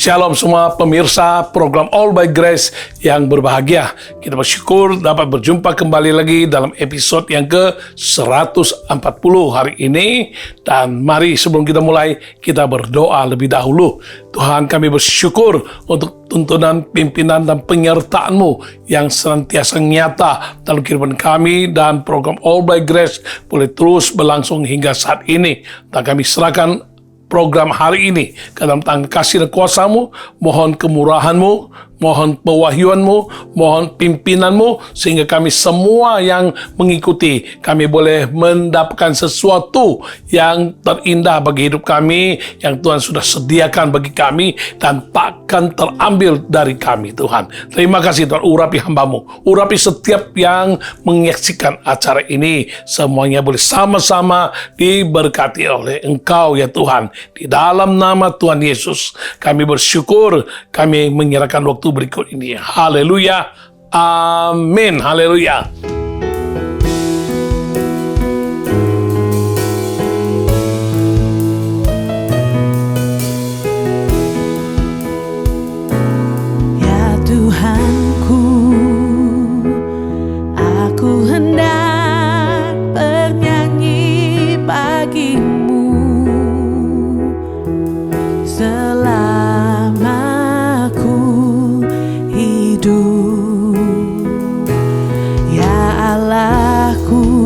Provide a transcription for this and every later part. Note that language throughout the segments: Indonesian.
Shalom semua pemirsa program All by Grace yang berbahagia. Kita bersyukur dapat berjumpa kembali lagi dalam episode yang ke-140 hari ini. Dan mari sebelum kita mulai, kita berdoa lebih dahulu. Tuhan, kami bersyukur untuk tuntunan, pimpinan, dan penyertaan-Mu yang senantiasa nyata dalam kehidupan kami, dan program All by Grace boleh terus berlangsung hingga saat ini. Dan kami serahkan program hari ini ke dalam tangan kasih dan kuasa-Mu. Mohon kemurahan-Mu, mohon pewahyuan-Mu, mohon pimpinan-Mu, sehingga kami semua yang mengikuti, kami boleh mendapatkan sesuatu yang terindah bagi hidup kami, yang Tuhan sudah sediakan bagi kami, dan takkan terambil dari kami, Tuhan. Terima kasih Tuhan, urapi hamba-Mu, urapi setiap yang menyaksikan acara ini, semuanya boleh sama-sama diberkati oleh Engkau ya Tuhan. Di dalam nama Tuhan Yesus, kami bersyukur, kami menyerahkan waktu berikut ini. Haleluya. Amin. Haleluya. Ya Tuhanku, aku hendak bernyanyi bagimu selama ku hidup. Ya Allahku,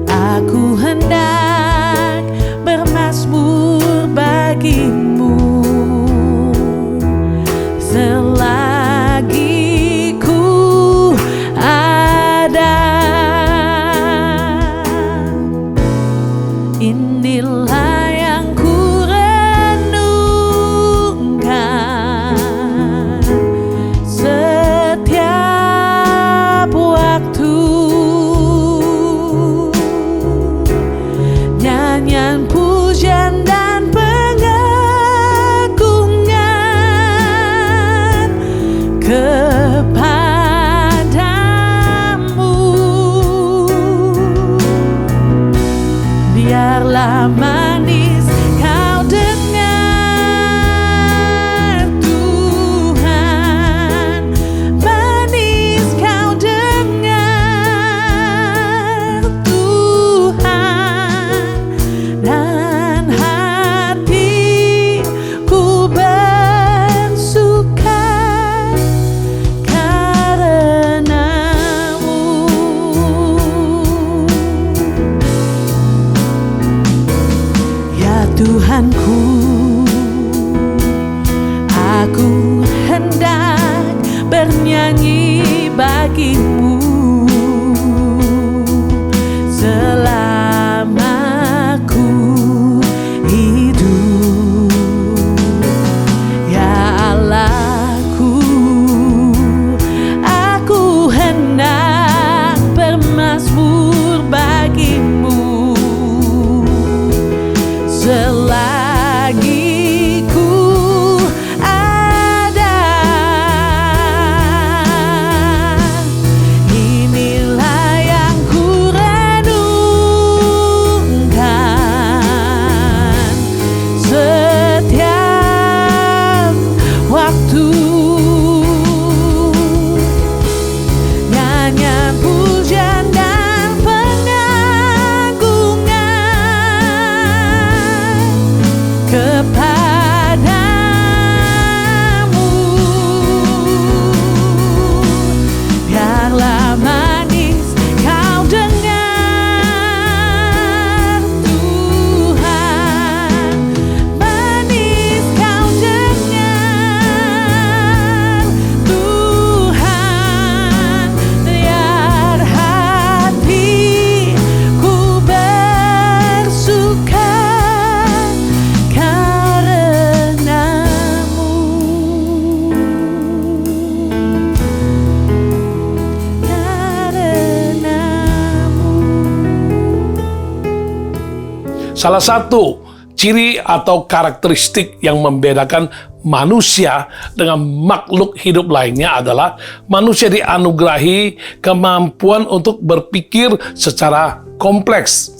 aku hendak bermazmur bagimu selagi ku ada. Inilah yang ku renungkan setiap waktu. Nyanyian pujian dan pengagungan kepadamu. Biarlah manis kau dengar Tuhan, manis kau dengar Tuhan, dan hatiku bersuka karenamu. Ya Tuhanku, aku hendak bernyanyi bagimu selama ku hidup. Ya Allahku, aku hendak bermazmur bagimu selagi ku ada. Inilah yang ku renungkan setiap waktu. Nyanyian pujian dan pengagungan kepadamu. Biarlah manis kau dengar Tuhan, manis kau dengar Tuhan, biar hatiku bersuka karenamu. Salah satu ciri atau karakteristik yang membedakan manusia dengan makhluk hidup lainnya adalah manusia dianugerahi kemampuan untuk berpikir secara kompleks.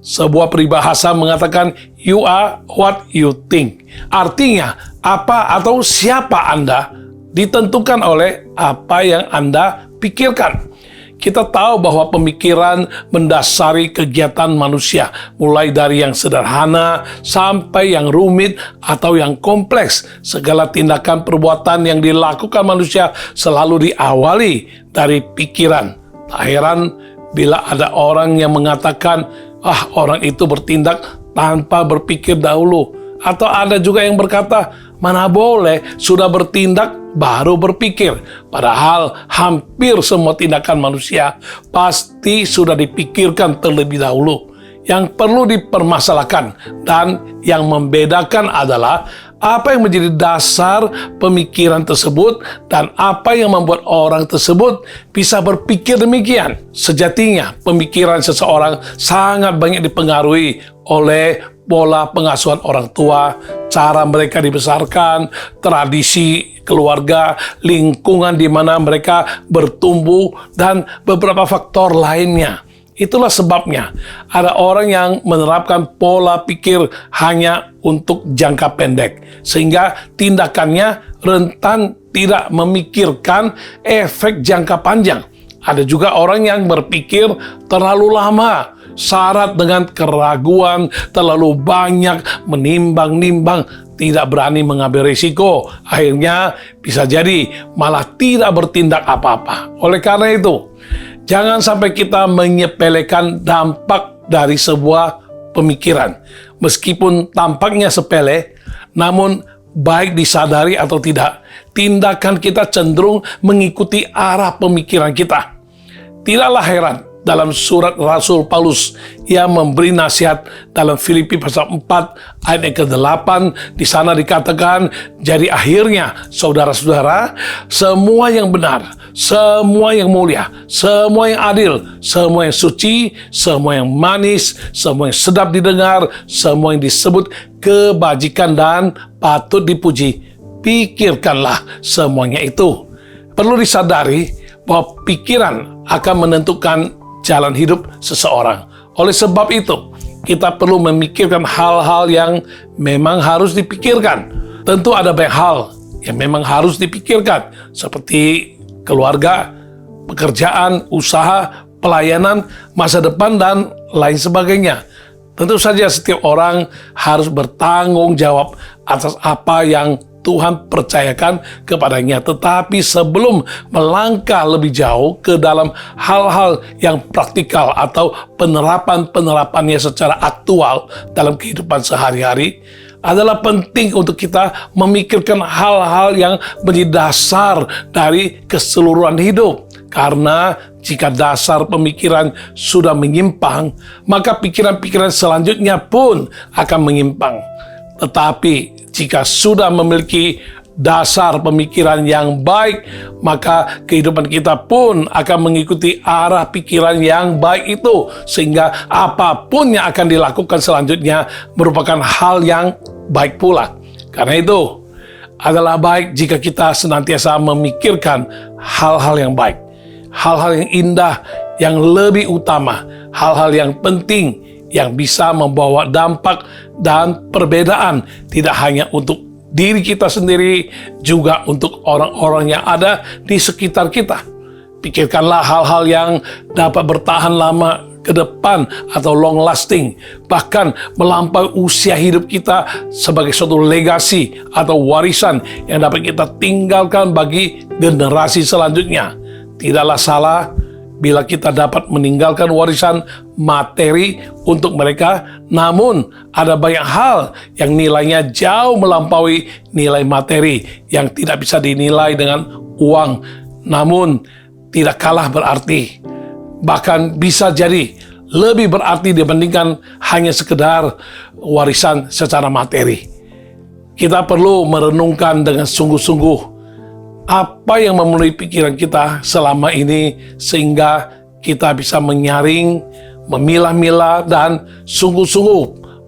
Sebuah peribahasa mengatakan you are what you think. Artinya, apa atau siapa Anda ditentukan oleh apa yang Anda pikirkan. Kita tahu bahwa pemikiran mendasari kegiatan manusia, mulai dari yang sederhana sampai yang rumit atau yang kompleks. Segala tindakan perbuatan yang dilakukan manusia selalu diawali dari pikiran. Tak heran bila ada orang yang mengatakan, orang itu bertindak tanpa berpikir dahulu. Atau ada juga yang berkata, mana boleh sudah bertindak baru berpikir. Padahal hampir semua tindakan manusia pasti sudah dipikirkan terlebih dahulu. Yang perlu dipermasalahkan dan yang membedakan adalah apa yang menjadi dasar pemikiran tersebut dan apa yang membuat orang tersebut bisa berpikir demikian. Sejatinya pemikiran seseorang sangat banyak dipengaruhi oleh pola pengasuhan orang tua, cara mereka dibesarkan, tradisi keluarga, lingkungan di mana mereka bertumbuh, dan beberapa faktor lainnya. Itulah sebabnya ada orang yang menerapkan pola pikir hanya untuk jangka pendek, sehingga tindakannya rentan tidak memikirkan efek jangka panjang. Ada juga orang yang berpikir terlalu lama, syarat dengan keraguan, terlalu banyak menimbang-nimbang, tidak berani mengambil risiko. Akhirnya bisa jadi malah tidak bertindak apa-apa. Oleh karena itu, jangan sampai kita menyepelekan dampak dari sebuah pemikiran. Meskipun tampaknya sepele, namun baik disadari atau tidak, tindakan kita cenderung mengikuti arah pemikiran kita. Tidaklah heran dalam surat Rasul Paulus yang memberi nasihat dalam Filipi pasal 4 ayat yang ke-8, di sana dikatakan, jadi akhirnya saudara-saudara, semua yang benar, semua yang mulia, semua yang adil, semua yang suci, semua yang manis, semua yang sedap didengar, semua yang disebut kebajikan dan patut dipuji, pikirkanlah semuanya itu. Perlu disadari bahwa pikiran akan menentukan jalan hidup seseorang. Oleh sebab itu, kita perlu memikirkan hal-hal yang memang harus dipikirkan. Tentu ada banyak hal yang memang harus dipikirkan, seperti keluarga, pekerjaan, usaha, pelayanan, masa depan, dan lain sebagainya. Tentu saja setiap orang harus bertanggung jawab atas apa yang Tuhan percayakan kepadanya. Tetapi sebelum melangkah lebih jauh ke dalam hal-hal yang praktikal atau penerapannya secara aktual dalam kehidupan sehari-hari, adalah penting untuk kita memikirkan hal-hal yang menjadi dasar dari keseluruhan hidup. Karena jika dasar pemikiran sudah menyimpang, maka pikiran-pikiran selanjutnya pun akan menyimpang. Tetapi jika sudah memiliki dasar pemikiran yang baik, maka kehidupan kita pun akan mengikuti arah pikiran yang baik itu, sehingga apapun yang akan dilakukan selanjutnya merupakan hal yang baik pula. Karena itu adalah baik jika kita senantiasa memikirkan hal-hal yang baik, hal-hal yang indah, yang lebih utama, hal-hal yang penting, yang bisa membawa dampak dan perbedaan, tidak hanya untuk diri kita sendiri, juga untuk orang-orang yang ada di sekitar kita. Pikirkanlah hal-hal yang dapat bertahan lama ke depan atau long lasting, bahkan melampaui usia hidup kita, sebagai suatu legasi atau warisan yang dapat kita tinggalkan bagi generasi selanjutnya. Tidaklah salah bila kita dapat meninggalkan warisan materi untuk mereka, namun ada banyak hal yang nilainya jauh melampaui nilai materi yang tidak bisa dinilai dengan uang, namun tidak kalah berarti, bahkan bisa jadi lebih berarti dibandingkan hanya sekedar warisan secara materi. Kita perlu merenungkan dengan sungguh-sungguh apa yang memenuhi pikiran kita selama ini, sehingga kita bisa menyaring, memilah-milah, dan sungguh-sungguh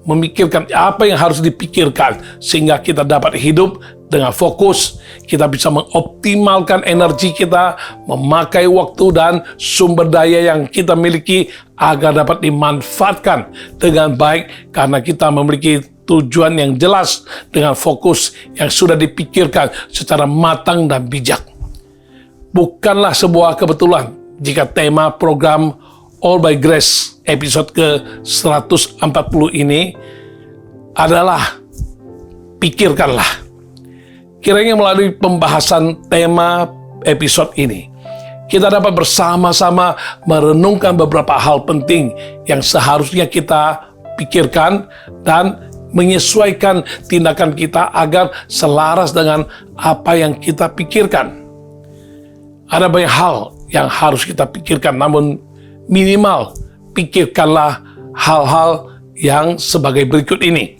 memikirkan apa yang harus dipikirkan sehingga kita dapat hidup dengan fokus. Kita bisa mengoptimalkan energi kita, memakai waktu dan sumber daya yang kita miliki agar dapat dimanfaatkan dengan baik karena kita memiliki tujuan yang jelas dengan fokus yang sudah dipikirkan secara matang dan bijak. Bukanlah sebuah kebetulan jika tema program All by Grace episode ke-140 ini adalah pikirkanlah. Kiranya melalui pembahasan tema episode ini, kita dapat bersama-sama merenungkan beberapa hal penting yang seharusnya kita pikirkan dan menyesuaikan tindakan kita agar selaras dengan apa yang kita pikirkan. Ada banyak hal yang harus kita pikirkan, namun minimal pikirkanlah hal-hal yang sebagai berikut ini.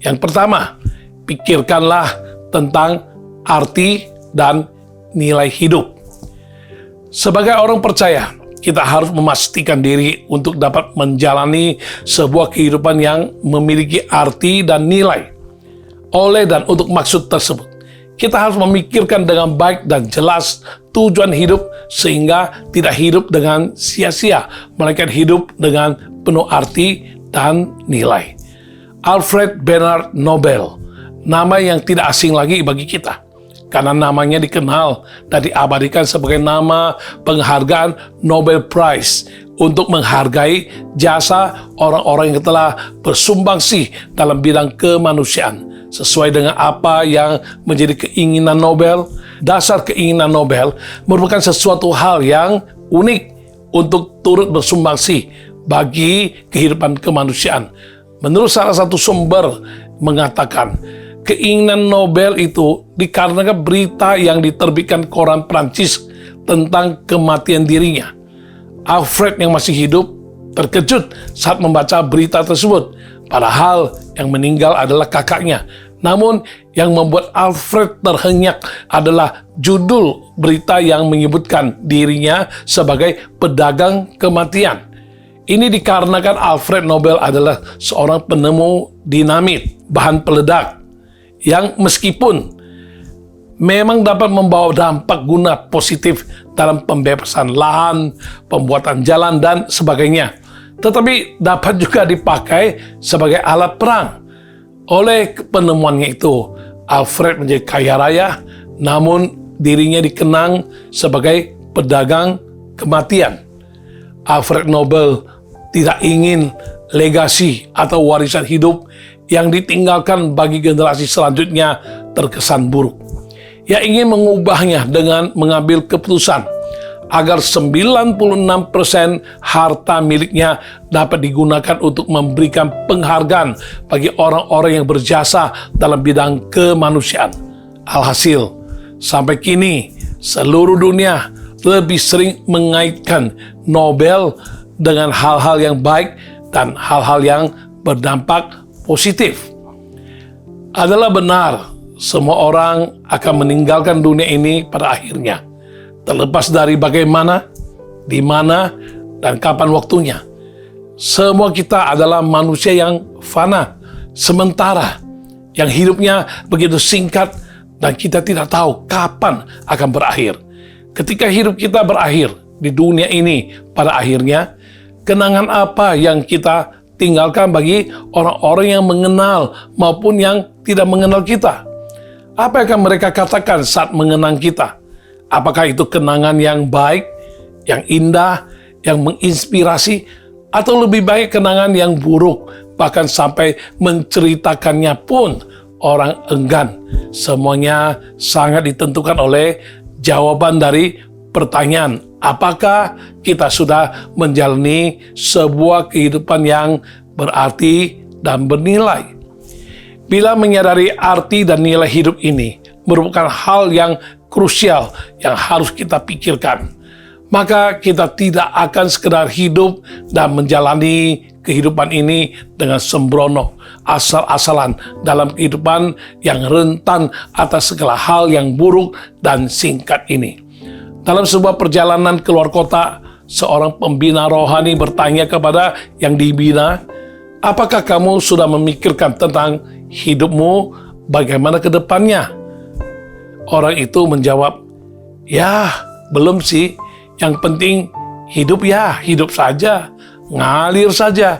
Yang pertama, pikirkanlah tentang arti dan nilai hidup. Sebagai orang percaya, kita harus memastikan diri untuk dapat menjalani sebuah kehidupan yang memiliki arti dan nilai. Oleh dan untuk maksud tersebut, kita harus memikirkan dengan baik dan jelas tujuan hidup sehingga tidak hidup dengan sia-sia, melainkan hidup dengan penuh arti dan nilai. Alfred Bernard Nobel, nama yang tidak asing lagi bagi kita, karena namanya dikenal dan diabadikan sebagai nama penghargaan Nobel Prize untuk menghargai jasa orang-orang yang telah bersumbangsi dalam bidang kemanusiaan. Sesuai dengan apa yang menjadi keinginan Nobel, dasar keinginan Nobel merupakan sesuatu hal yang unik untuk turut bersumbangsi bagi kehidupan kemanusiaan. Menurut salah satu sumber mengatakan, keinginan Nobel itu dikarenakan berita yang diterbitkan koran Prancis tentang kematian dirinya. Alfred yang masih hidup terkejut saat membaca berita tersebut, padahal yang meninggal adalah kakaknya. Namun yang membuat Alfred terhenyak adalah judul berita yang menyebutkan dirinya sebagai pedagang kematian. Ini dikarenakan Alfred Nobel adalah seorang penemu dinamit, bahan peledak, yang meskipun memang dapat membawa dampak guna positif dalam pembebasan lahan, pembuatan jalan, dan sebagainya, tetapi dapat juga dipakai sebagai alat perang. Oleh penemuannya itu, Alfred menjadi kaya raya, namun dirinya dikenang sebagai pedagang kematian. Alfred Nobel tidak ingin legasi atau warisan hidup yang ditinggalkan bagi generasi selanjutnya terkesan buruk. Ia ingin mengubahnya dengan mengambil keputusan agar 96% harta miliknya dapat digunakan untuk memberikan penghargaan bagi orang-orang yang berjasa dalam bidang kemanusiaan. Alhasil, sampai kini seluruh dunia lebih sering mengaitkan Nobel dengan hal-hal yang baik dan hal-hal yang berdampak positif. Adalah benar, semua orang akan meninggalkan dunia ini pada akhirnya, terlepas dari bagaimana, di mana, dan kapan waktunya. Semua kita adalah manusia yang fana, sementara, yang hidupnya begitu singkat dan kita tidak tahu kapan akan berakhir. Ketika hidup kita berakhir di dunia ini pada akhirnya, kenangan apa yang kita tinggalkan bagi orang-orang yang mengenal maupun yang tidak mengenal kita? Apa yang akan mereka katakan saat mengenang kita? Apakah itu kenangan yang baik, yang indah, yang menginspirasi, atau lebih baik kenangan yang buruk, bahkan sampai menceritakannya pun orang enggan? Semuanya sangat ditentukan oleh jawaban dari pertanyaan, apakah kita sudah menjalani sebuah kehidupan yang berarti dan bernilai? Bila menyadari arti dan nilai hidup ini merupakan hal yang krusial yang harus kita pikirkan, maka kita tidak akan sekedar hidup dan menjalani kehidupan ini dengan sembrono, asal-asalan dalam kehidupan yang rentan atas segala hal yang buruk dan singkat ini. Dalam sebuah perjalanan keluar kota, seorang pembina rohani bertanya kepada yang dibina, Apakah kamu sudah memikirkan tentang hidupmu bagaimana ke depannya? Orang itu menjawab, ya belum sih, yang penting hidup ya, hidup saja, ngalir saja.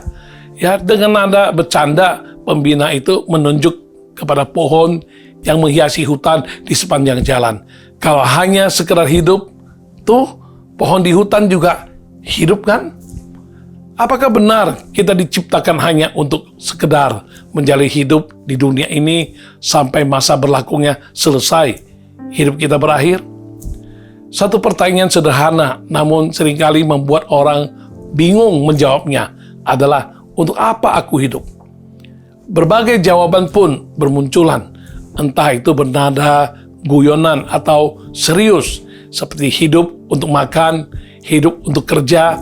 Ya, dengan nada bercanda, pembina itu menunjuk kepada pohon yang menghiasi hutan di sepanjang jalan. Kalau hanya sekedar hidup, tuh pohon di hutan juga hidup kan? Apakah benar kita diciptakan hanya untuk sekedar menjalani hidup di dunia ini sampai masa berlakunya selesai, hidup kita berakhir? Satu pertanyaan sederhana namun seringkali membuat orang bingung menjawabnya adalah, untuk apa aku hidup? Berbagai jawaban pun bermunculan, entah itu bernada guyonan atau serius, seperti hidup untuk makan, hidup untuk kerja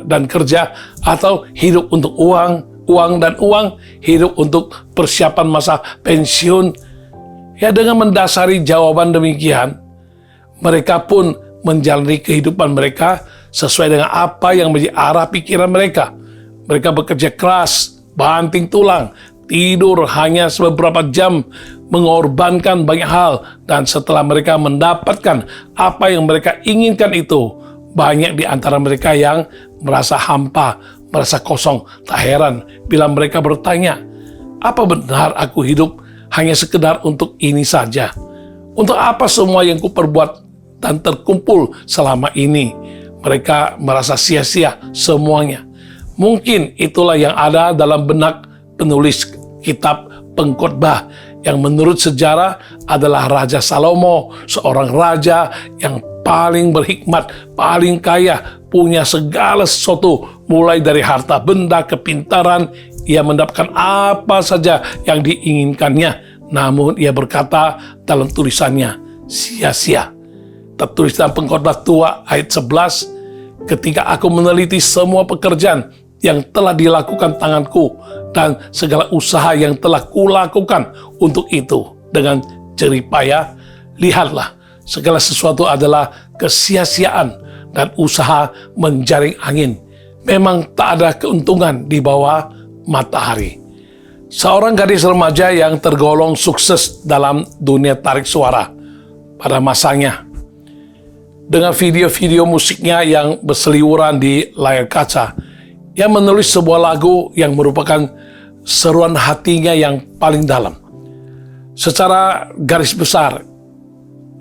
dan kerja, atau hidup untuk uang dan uang, hidup untuk persiapan masa pensiun. Ya, dengan mendasari jawaban demikian, mereka pun menjalani kehidupan mereka sesuai dengan apa yang menjadi arah pikiran mereka. Mereka bekerja keras, banting tulang, tidur hanya beberapa jam, mengorbankan banyak hal, dan setelah mereka mendapatkan apa yang mereka inginkan itu, banyak di antara mereka yang merasa hampa, merasa kosong. Tak heran bila mereka bertanya, apa benar aku hidup hanya sekedar untuk ini saja? Untuk apa semua yang kuperbuat dan terkumpul selama ini? Mereka merasa sia-sia semuanya. Mungkin itulah yang ada dalam benak penulis kitab Pengkhotbah, yang menurut sejarah adalah Raja Salomo, seorang raja yang paling berhikmat, paling kaya, punya segala sesuatu, mulai dari harta benda, kepintaran. Ia mendapatkan apa saja yang diinginkannya. Namun ia berkata dalam tulisannya, sia-sia. Tertulis dalam Pengkhotbah Tua ayat 11, ketika aku meneliti semua pekerjaan yang telah dilakukan tanganku dan segala usaha yang telah kulakukan untuk itu dengan jerih payah, lihatlah, segala sesuatu adalah kesia-siaan dan usaha menjaring angin. Memang tak ada keuntungan di bawah matahari. Seorang gadis remaja yang tergolong sukses dalam dunia tarik suara pada masanya, dengan video-video musiknya yang berseliweran di layar kaca, ia menulis sebuah lagu yang merupakan seruan hatinya yang paling dalam. Secara garis besar,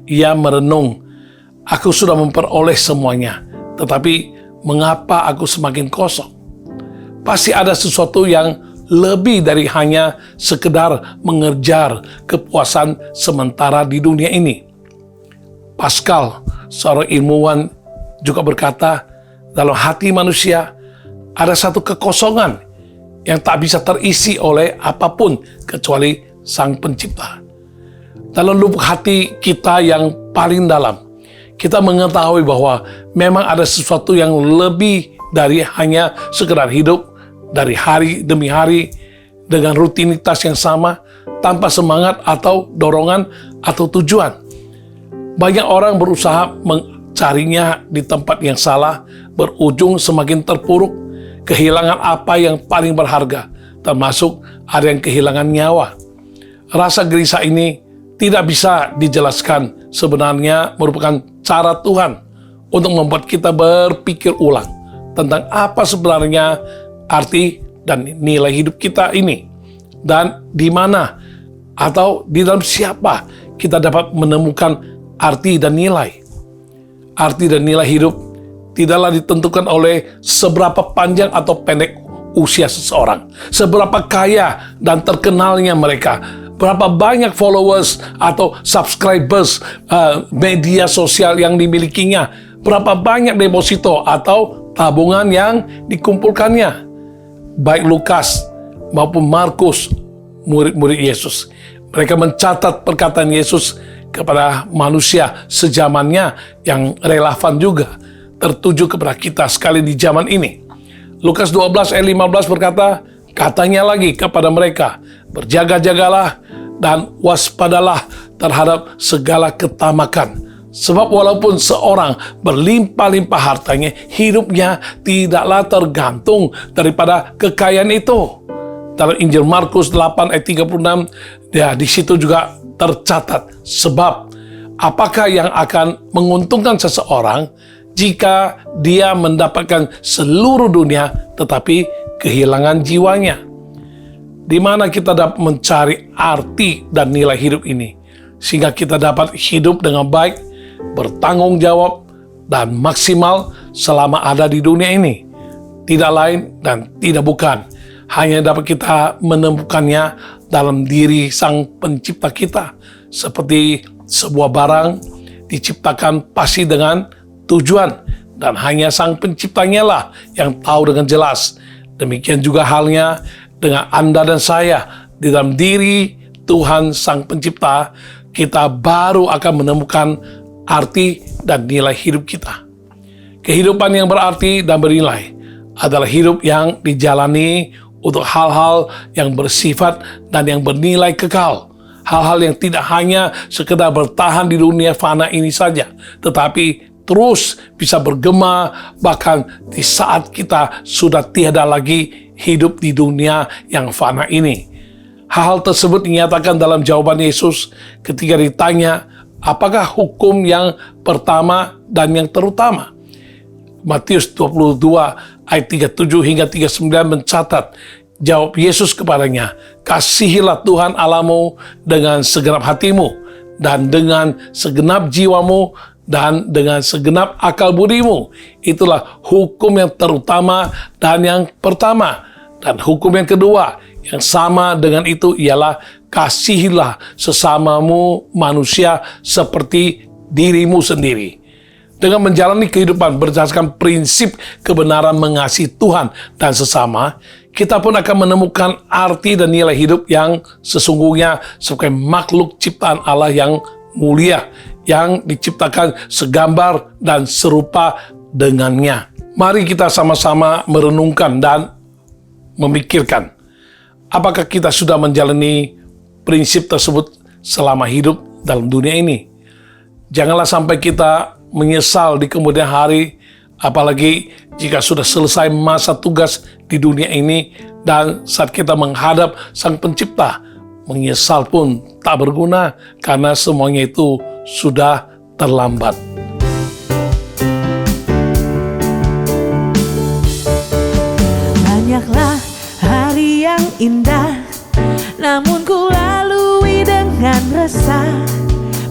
ia merenung, aku sudah memperoleh semuanya, tetapi mengapa aku semakin kosong? Pasti ada sesuatu yang lebih dari hanya sekedar mengejar kepuasan sementara di dunia ini. Pascal, seorang ilmuwan, juga berkata, dalam hati manusia ada satu kekosongan yang tak bisa terisi oleh apapun kecuali Sang Pencipta. Dalam lubuk hati kita yang paling dalam, kita mengetahui bahwa memang ada sesuatu yang lebih dari hanya sekedar hidup dari hari demi hari dengan rutinitas yang sama, tanpa semangat atau dorongan atau tujuan. Banyak orang berusaha mencarinya di tempat yang salah, berujung semakin terpuruk, kehilangan apa yang paling berharga, termasuk ada yang kehilangan nyawa. Rasa gelisah ini tidak bisa dijelaskan, sebenarnya merupakan cara Tuhan untuk membuat kita berpikir ulang tentang apa sebenarnya arti dan nilai hidup kita ini, dan di mana atau di dalam siapa kita dapat menemukan arti dan nilai. Arti dan nilai hidup tidaklah ditentukan oleh seberapa panjang atau pendek usia seseorang, seberapa kaya dan terkenalnya mereka, berapa banyak followers atau subscribers media sosial yang dimilikinya, berapa banyak deposito atau tabungan yang dikumpulkannya. Baik Lukas maupun Markus, murid-murid Yesus, mereka mencatat perkataan Yesus kepada manusia sejamannya yang relevan juga, tertuju kepada kita sekali di zaman ini. Lukas 12 ayat 15 berkata, katanya lagi kepada mereka, berjaga-jagalah dan waspadalah terhadap segala ketamakan, Sebab walaupun seorang berlimpah-limpah hartanya, hidupnya tidaklah tergantung daripada kekayaan itu. Dalam Injil Markus 8 ayat 36, ya di situ juga tercatat, sebab apakah yang akan menguntungkan seseorang jika dia mendapatkan seluruh dunia tetapi kehilangan jiwanya? Di mana kita dapat mencari arti dan nilai hidup ini sehingga kita dapat hidup dengan baik, bertanggung jawab dan maksimal selama ada di dunia ini. Tidak lain dan tidak bukan, hanya dapat kita menemukannya dalam diri Sang Pencipta kita. Seperti sebuah barang diciptakan pasti dengan tujuan, dan hanya Sang Penciptanya lah yang tahu dengan jelas. Demikian juga halnya dengan Anda dan saya. Di dalam diri Tuhan Sang Pencipta, kita baru akan menemukan arti dan nilai hidup kita. Kehidupan yang berarti dan bernilai adalah hidup yang dijalani untuk hal-hal yang bersifat dan yang bernilai kekal. Hal-hal yang tidak hanya sekedar bertahan di dunia fana ini saja, tetapi terus bisa bergema bahkan di saat kita sudah tiada lagi hidup di dunia yang fana ini. Hal-hal tersebut dinyatakan dalam jawaban Yesus ketika ditanya, apakah hukum yang pertama dan yang terutama? Matius 22 ayat 37 hingga 39 mencatat, jawab Yesus kepadanya, kasihilah Tuhan Allahmu dengan segenap hatimu dan dengan segenap jiwamu dan dengan segenap akal budimu. Itulah hukum yang terutama dan yang pertama. Dan hukum yang kedua yang sama dengan itu ialah kasihilah sesamamu manusia seperti dirimu sendiri. Dengan menjalani kehidupan berdasarkan prinsip kebenaran mengasihi Tuhan dan sesama, kita pun akan menemukan arti dan nilai hidup yang sesungguhnya sebagai makhluk ciptaan Allah yang mulia, yang diciptakan segambar dan serupa dengannya. Mari kita sama-sama merenungkan dan memikirkan, apakah kita sudah menjalani prinsip tersebut selama hidup dalam dunia ini? Janganlah sampai kita menyesal di kemudian hari, apalagi jika sudah selesai masa tugas di dunia ini dan saat kita menghadap Sang Pencipta, menyesal pun tak berguna karena semuanya itu sudah terlambat. Banyaklah hari yang indah, namun ku lalui dengan resah.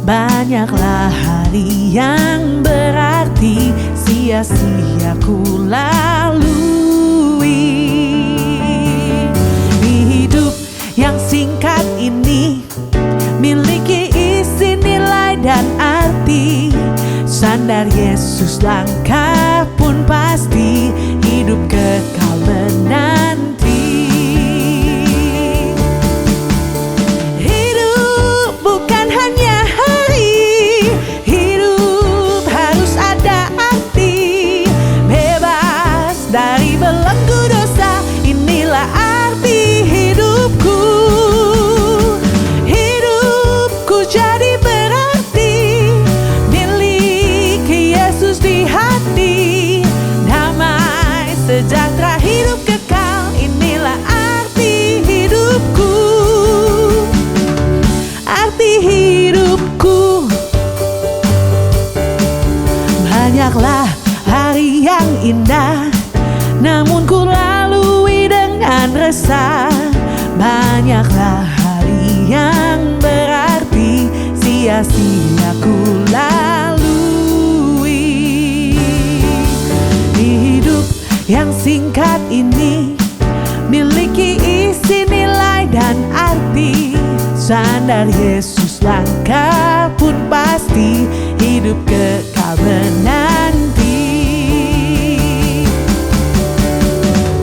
Banyaklah hari yang berarti, sia-sia ku lalui. Hidup yang singkat ini miliki isi nilai dan arti. Sandar Yesus langkah pun pasti, hidup kekal menanti. Hidup bukan hanya hari, hidup harus ada arti. Bebas dari belenggu dosa, inilah arti hidupku. Hidupku jadi berarti, miliki Yesus di hati. Damai sejahtera hidup kekal, inilah arti hidupku. Arti hidupku. Banyaklah hari yang indah, namun ku lalui dengan resah. Banyaklah hari yang berarti, sia-sia ku lalui. Hidup yang singkat ini miliki isi nilai dan arti. Sandar Yesus langkah pun pasti, hidup kekal menanti.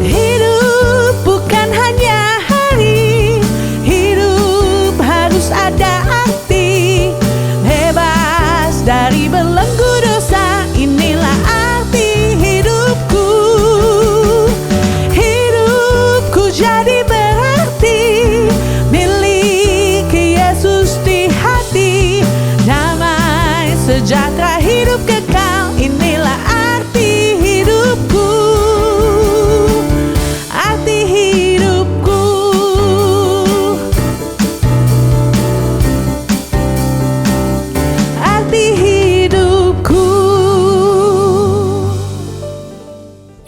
Hidup bukan hanya hari, hidup harus ada arti. Bebas dari belenggu dosa, inilah arti hidupku. Hidupku jadi berarti, miliki Yesus di hati. Damai sejahtera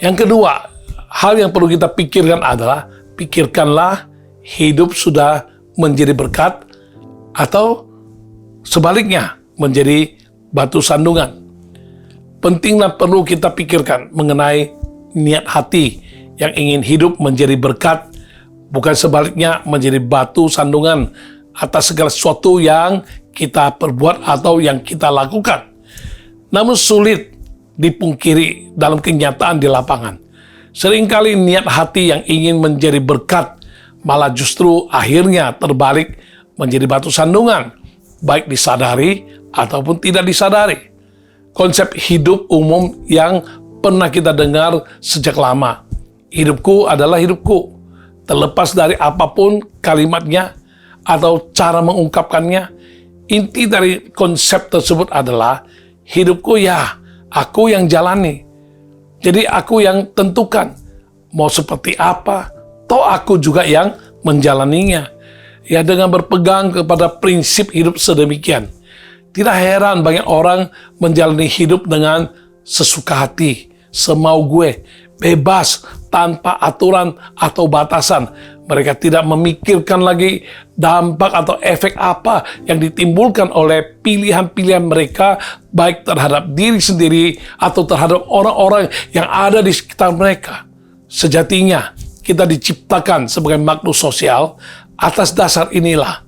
Yang kedua, hal yang perlu kita pikirkan adalah, pikirkanlah hidup sudah menjadi berkat atau sebaliknya menjadi batu sandungan. Pentinglah perlu kita pikirkan mengenai niat hati yang ingin hidup menjadi berkat, bukan sebaliknya menjadi batu sandungan atas segala sesuatu yang kita perbuat atau yang kita lakukan. Namun sulit dipungkiri dalam kenyataan di lapangan. Seringkali niat hati yang ingin menjadi berkat malah justru akhirnya terbalik menjadi batu sandungan, baik disadari ataupun tidak disadari. Konsep hidup umum yang pernah kita dengar sejak lama. Hidupku adalah hidupku. Terlepas dari apapun kalimatnya atau cara mengungkapkannya, inti dari konsep tersebut adalah hidupku ya aku yang jalani. Jadi aku yang tentukan mau seperti apa, toh aku juga yang menjalaninya. Ya, dengan berpegang kepada prinsip hidup sedemikian, tidak heran banyak orang menjalani hidup dengan sesuka hati, semau gue, bebas, tanpa aturan atau batasan. Mereka tidak memikirkan lagi dampak atau efek apa yang ditimbulkan oleh pilihan-pilihan mereka, baik terhadap diri sendiri atau terhadap orang-orang yang ada di sekitar mereka. Sejatinya, kita diciptakan sebagai makhluk sosial. Atas dasar inilah,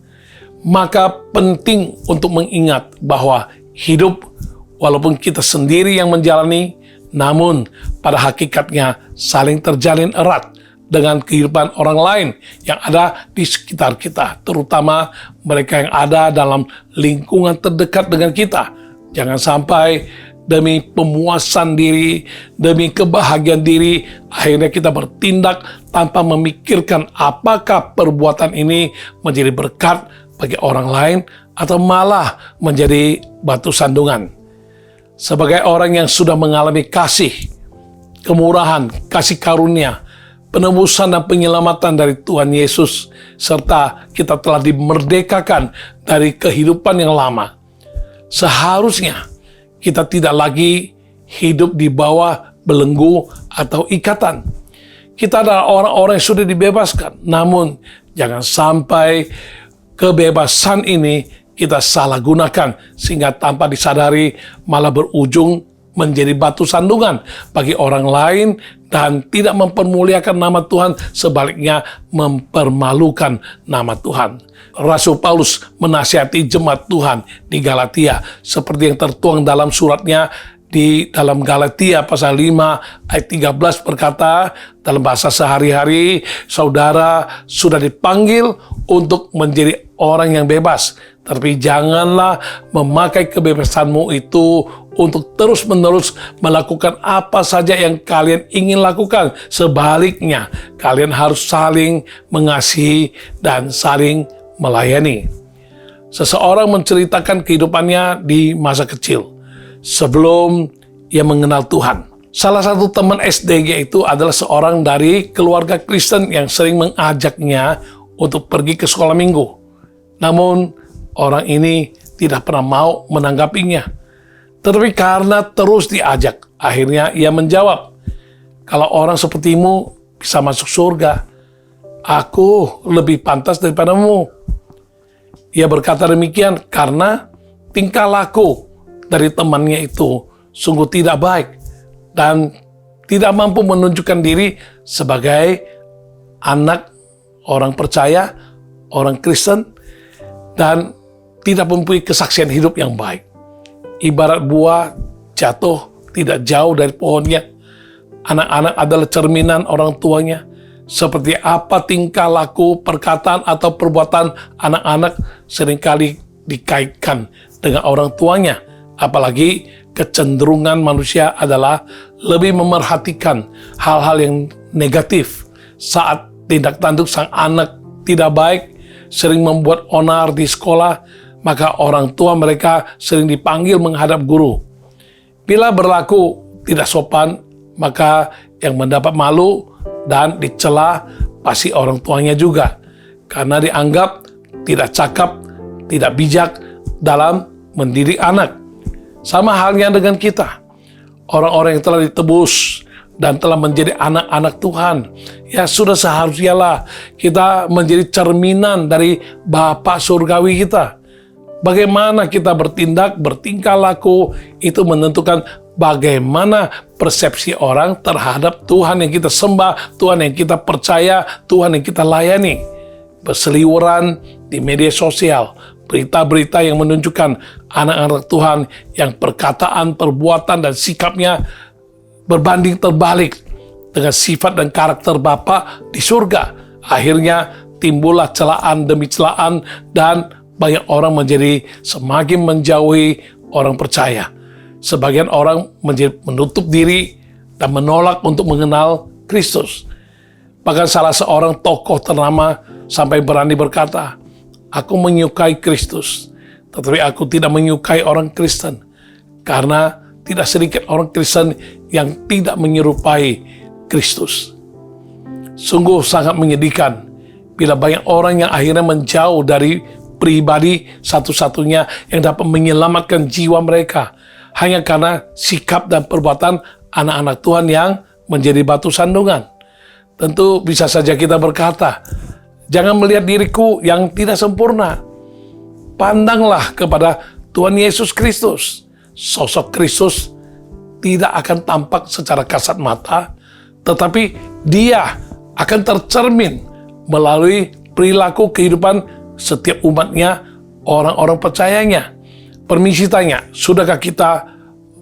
maka penting untuk mengingat bahwa hidup, walaupun kita sendiri yang menjalani, namun pada hakikatnya saling terjalin erat dengan kehidupan orang lain yang ada di sekitar kita, terutama mereka yang ada dalam lingkungan terdekat dengan kita. Jangan sampai demi pemuasan diri, demi kebahagiaan diri, akhirnya kita bertindak tanpa memikirkan apakah perbuatan ini menjadi berkat bagi orang lain atau malah menjadi batu sandungan. Sebagai orang yang sudah mengalami kasih, kemurahan, kasih karunia, penebusan dan penyelamatan dari Tuhan Yesus, serta kita telah dimerdekakan dari kehidupan yang lama, seharusnya kita tidak lagi hidup di bawah belenggu atau ikatan. Kita adalah orang-orang yang sudah dibebaskan. Namun, jangan sampai kebebasan ini kita salah gunakan sehingga tanpa disadari malah berujung menjadi batu sandungan bagi orang lain dan tidak mempermuliakan nama Tuhan, sebaliknya mempermalukan nama Tuhan. Rasul Paulus menasihati jemaat Tuhan di Galatia seperti yang tertuang dalam suratnya di dalam Galatia pasal 5 ayat 13 berkata, dalam bahasa sehari-hari, saudara sudah dipanggil untuk menjadi orang yang bebas, tapi janganlah memakai kebebasanmu itu untuk terus-menerus melakukan apa saja yang kalian ingin lakukan. Sebaliknya, kalian harus saling mengasihi dan saling melayani. Seseorang menceritakan kehidupannya di masa kecil sebelum ia mengenal Tuhan. Salah satu teman SD-nya itu adalah seorang dari keluarga Kristen yang sering mengajaknya untuk pergi ke sekolah minggu. Namun orang ini tidak pernah mau menanggapinya. Tetapi karena terus diajak, akhirnya ia menjawab, "Kalau orang sepertimu bisa masuk surga, aku lebih pantas daripadamu." Ia berkata demikian karena tingkah laku dari temannya itu sungguh tidak baik dan tidak mampu menunjukkan diri sebagai anak orang percaya, orang Kristen, dan tidak mempunyai kesaksian hidup yang baik. Ibarat buah jatuh tidak jauh dari pohonnya. Anak-anak adalah cerminan orang tuanya. Seperti apa tingkah laku, perkataan, atau perbuatan anak-anak seringkali dikaitkan dengan orang tuanya. Apalagi kecenderungan manusia adalah lebih memerhatikan hal-hal yang negatif. Saat tindak tanduk sang anak tidak baik, sering membuat onar di sekolah, maka orang tua mereka sering dipanggil menghadap guru. Bila berlaku tidak sopan, maka yang mendapat malu dan dicela pasti orang tuanya juga, karena dianggap tidak cakap, tidak bijak dalam mendidik anak. Sama halnya dengan kita, orang-orang yang telah ditebus dan telah menjadi anak-anak Tuhan. Ya, sudah seharusnya lah kita menjadi cerminan dari Bapa surgawi kita. Bagaimana kita bertindak, bertingkah laku, itu menentukan bagaimana persepsi orang terhadap Tuhan yang kita sembah, Tuhan yang kita percaya, Tuhan yang kita layani. Berseliweran di media sosial, berita-berita yang menunjukkan anak-anak Tuhan yang perkataan, perbuatan, dan sikapnya berbanding terbalik dengan sifat dan karakter Bapa di surga. Akhirnya timbullah celaan demi celaan dan banyak orang menjadi semakin menjauhi orang percaya. Sebagian orang menjadi menutup diri dan menolak untuk mengenal Kristus. Bahkan salah seorang tokoh ternama sampai berani berkata, "Aku menyukai Kristus, tetapi aku tidak menyukai orang Kristen, karena tidak sedikit orang Kristen yang tidak menyerupai Kristus." Sungguh sangat menyedihkan bila banyak orang yang akhirnya menjauh dari pribadi satu-satunya yang dapat menyelamatkan jiwa mereka hanya karena sikap dan perbuatan anak-anak Tuhan yang menjadi batu sandungan. Tentu bisa saja kita berkata, jangan melihat diriku yang tidak sempurna. Pandanglah kepada Tuhan Yesus Kristus. Sosok Kristus tidak akan tampak secara kasat mata, tetapi Dia akan tercermin melalui perilaku kehidupan setiap umatnya, orang-orang percayanya. Permisi tanya, sudahkah kita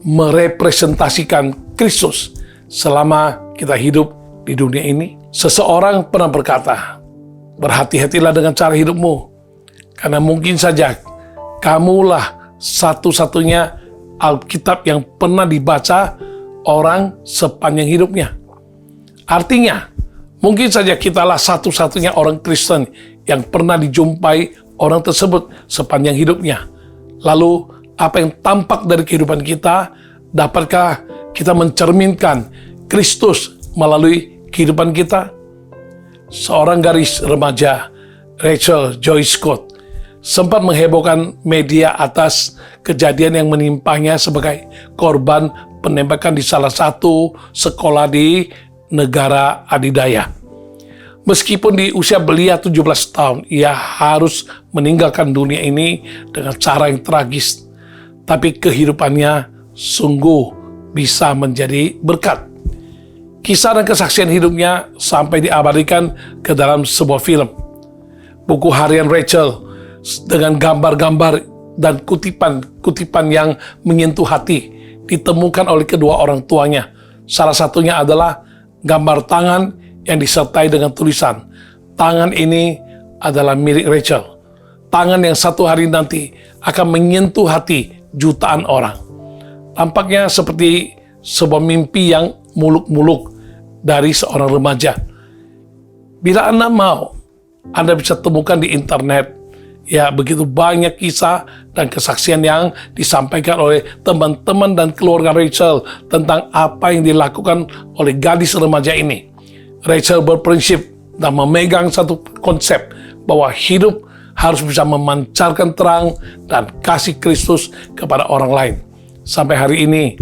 merepresentasikan Kristus selama kita hidup di dunia ini? Seseorang pernah berkata, berhati-hatilah dengan cara hidupmu, karena mungkin saja kamulah satu-satunya Alkitab yang pernah dibaca orang sepanjang hidupnya. Artinya, mungkin saja kitalah satu-satunya orang Kristen yang pernah dijumpai orang tersebut sepanjang hidupnya. Lalu, apa yang tampak dari kehidupan kita, dapatkah kita mencerminkan Kristus melalui kehidupan kita? Seorang gadis remaja, Rachel Joy Scott, sempat menghebohkan media atas kejadian yang menimpanya sebagai korban penembakan di salah satu sekolah di negara adidaya. Meskipun di usia belia 17 tahun, ia harus meninggalkan dunia ini dengan cara yang tragis. Tapi kehidupannya sungguh bisa menjadi berkat. Kisah dan kesaksian hidupnya sampai diabadikan ke dalam sebuah film. Buku harian Rachel dengan gambar-gambar dan kutipan-kutipan yang menyentuh hati ditemukan oleh kedua orang tuanya. Salah satunya adalah gambar tangan yang disertai dengan tulisan, tangan ini adalah milik Rachel. Tangan yang satu hari nanti akan menyentuh hati jutaan orang. Tampaknya seperti sebuah mimpi yang muluk-muluk dari seorang remaja. Bila Anda mau, Anda bisa temukan di internet, ya begitu banyak kisah dan kesaksian yang disampaikan oleh teman-teman dan keluarga Rachel tentang apa yang dilakukan oleh gadis remaja ini. Rachel berprinsip dan memegang satu konsep bahwa hidup harus bisa memancarkan terang dan kasih Kristus kepada orang lain. Sampai hari ini,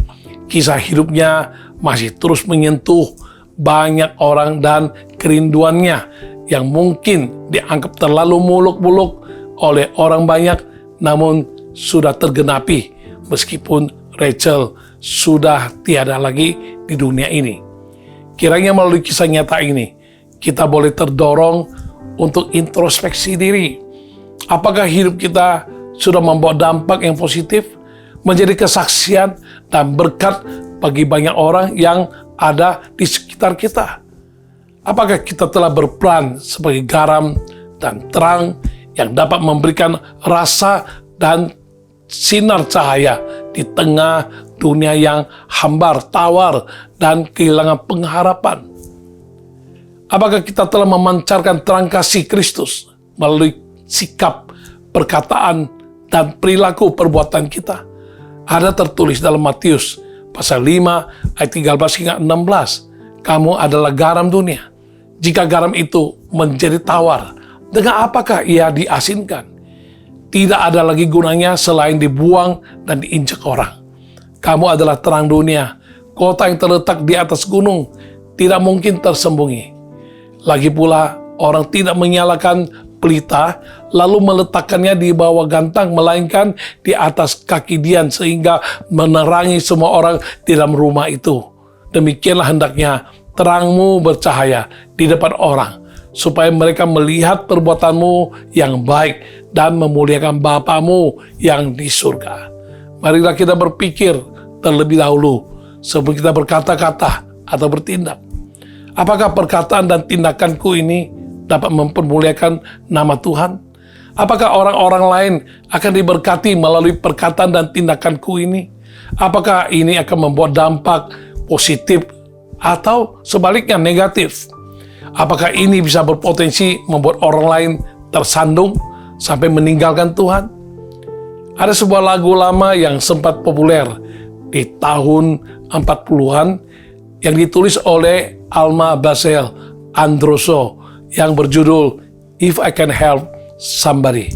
kisah hidupnya masih terus menyentuh banyak orang dan kerinduannya yang mungkin dianggap terlalu muluk-muluk oleh orang banyak, namun sudah tergenapi meskipun Rachel sudah tiada lagi di dunia ini. Kiranya melalui kisah nyata ini, kita boleh terdorong untuk introspeksi diri. Apakah hidup kita sudah membawa dampak yang positif, menjadi kesaksian dan berkat bagi banyak orang yang ada di sekitar kita? Apakah kita telah berperan sebagai garam dan terang yang dapat memberikan rasa dan sinar cahaya di tengah dunia yang hambar, tawar, dan kehilangan pengharapan? Apakah kita telah memancarkan terang kasih Kristus melalui sikap, perkataan, dan perilaku perbuatan kita? Ada tertulis dalam Matius pasal 5 ayat 13 hingga 16. Kamu adalah garam dunia. Jika garam itu menjadi tawar, dengan apakah ia diasinkan? Tidak ada lagi gunanya selain dibuang dan diinjak orang. Kamu adalah terang dunia. Kota yang terletak di atas gunung tidak mungkin tersembunyi. Lagi pula, orang tidak menyalakan pelita lalu meletakkannya di bawah gantang, melainkan di atas kaki dian sehingga menerangi semua orang di dalam rumah itu. Demikianlah hendaknya terangmu bercahaya di depan orang, supaya mereka melihat perbuatanmu yang baik dan memuliakan Bapamu yang di surga. Marilah kita berpikir terlebih dahulu sebelum kita berkata-kata atau bertindak. Apakah perkataan dan tindakanku ini dapat mempermuliakan nama Tuhan? Apakah orang-orang lain akan diberkati melalui perkataan dan tindakanku ini? Apakah ini akan membuat dampak positif atau sebaliknya negatif? Apakah ini bisa berpotensi membuat orang lain tersandung sampai meninggalkan Tuhan? Ada sebuah lagu lama yang sempat populer di tahun 40-an yang ditulis oleh Alma Basel Androso yang berjudul If I Can Help Somebody.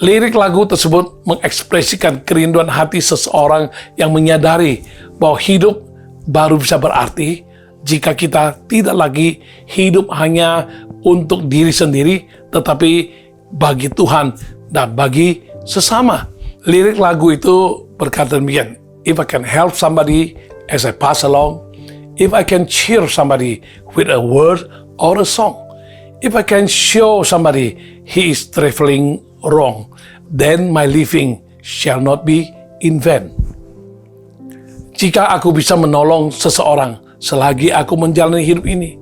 Lirik lagu tersebut mengekspresikan kerinduan hati seseorang yang menyadari bahwa hidup baru bisa berarti jika kita tidak lagi hidup hanya untuk diri sendiri, tetapi bagi Tuhan dan bagi sesama. Lirik lagu itu berkata demikian, If I can help somebody as I pass along, if I can cheer somebody with a word or a song, if I can show somebody he is traveling wrong, then my living shall not be in vain. Jika aku bisa menolong seseorang selagi aku menjalani hidup ini,